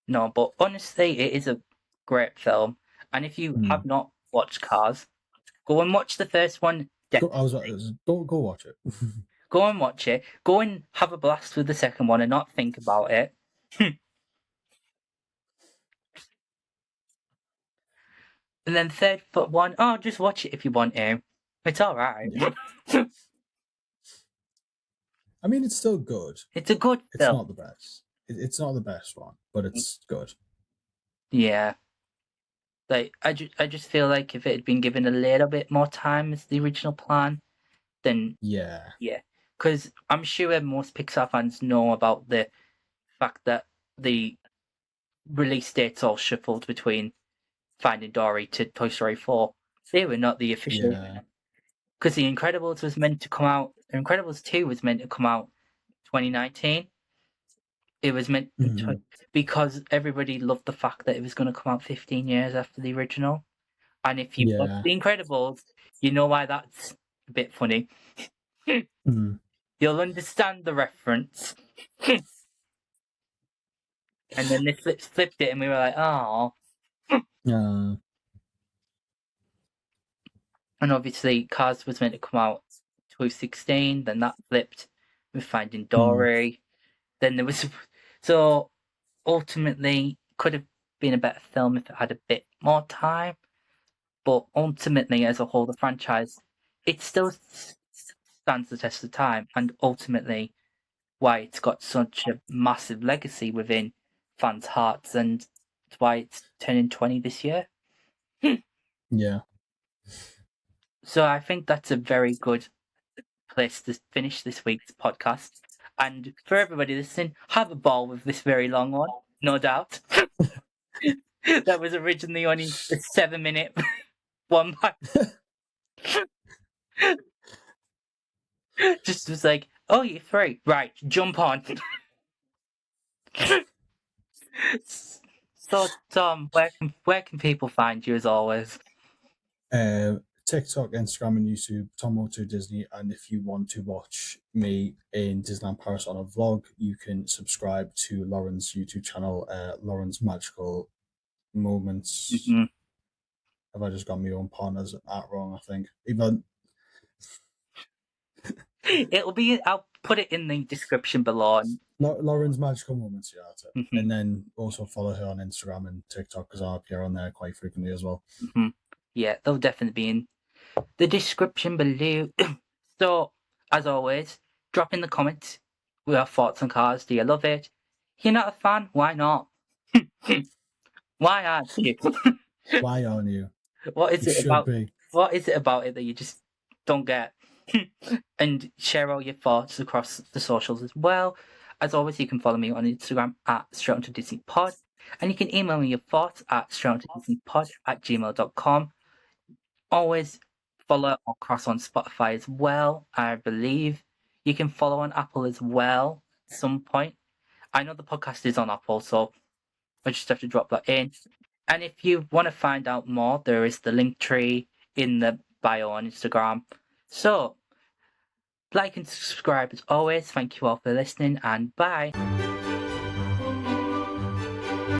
No, but honestly, it is a great film. And if you have not watched Cars, go and watch the first one. Go watch it. Go and watch it. Go and have a blast with the second one and not think about it. And then third one, just watch it if you want to. It's all right. Yeah. I mean, it's still good. It's a good film. It's not the best. It's not the best one, but it's good. Yeah. Like I just feel like if it had been given a little bit more time as the original plan, then yeah. Because I'm sure most Pixar fans know about the fact that the release dates all shuffled between Finding Dory to Toy Story 4. They were not the official. because The Incredibles was meant to come out. The Incredibles 2 was meant to come out 2019. It was meant because everybody loved the fact that it was going to come out 15 years after the original. And if you watch The Incredibles, you know why that's a bit funny. You'll understand the reference. And then they flipped it, and we were like, oh. And obviously, Cars was meant to come out 2016, then that flipped with Finding Dory. Then there was... So, ultimately, could have been a better film if it had a bit more time. But ultimately, as a whole, the franchise, it still stands the test of time. And ultimately, why it's got such a massive legacy within fans' hearts, and it's why it's turning 20 this year. Yeah. So I think that's a very good place to finish this week's podcast. And for everybody listening, have a ball with this very long one, no doubt. That was originally only a 7-minute one. Just was like, oh, you're free. Right, jump on. So, Tom, where can people find you as always? TikTok, Instagram, and YouTube, Tom02 Disney. And if you want to watch me in Disneyland Paris on a vlog, you can subscribe to Lauren's YouTube channel, Lauren's Magical Moments. Have I just got my own partners at wrong? I think even. I'll put it in the description below. Lauren's Magical Moments, yeah, that's it. And then also follow her on Instagram and TikTok, because I appear on there quite frequently as well. Yeah, they'll definitely be in the description below. So, as always, drop in the comments with your thoughts on Cars. Do you love it? You're not a fan? Why not? Why aren't you? Why aren't you? What is it about it that you just don't get? And share all your thoughts across the socials as well. As always, you can follow me on Instagram at StraightOnToDisneyPod, and you can email me your thoughts at StraightOnToDisneyPod@gmail.com. Always follow or cross on Spotify as well. I believe you can follow on Apple as well at some point. I know the podcast is on Apple, so I just have to drop that in. And if you want to find out more, there is the link tree in the bio on Instagram. So, like and subscribe as always. Thank you all for listening, and bye.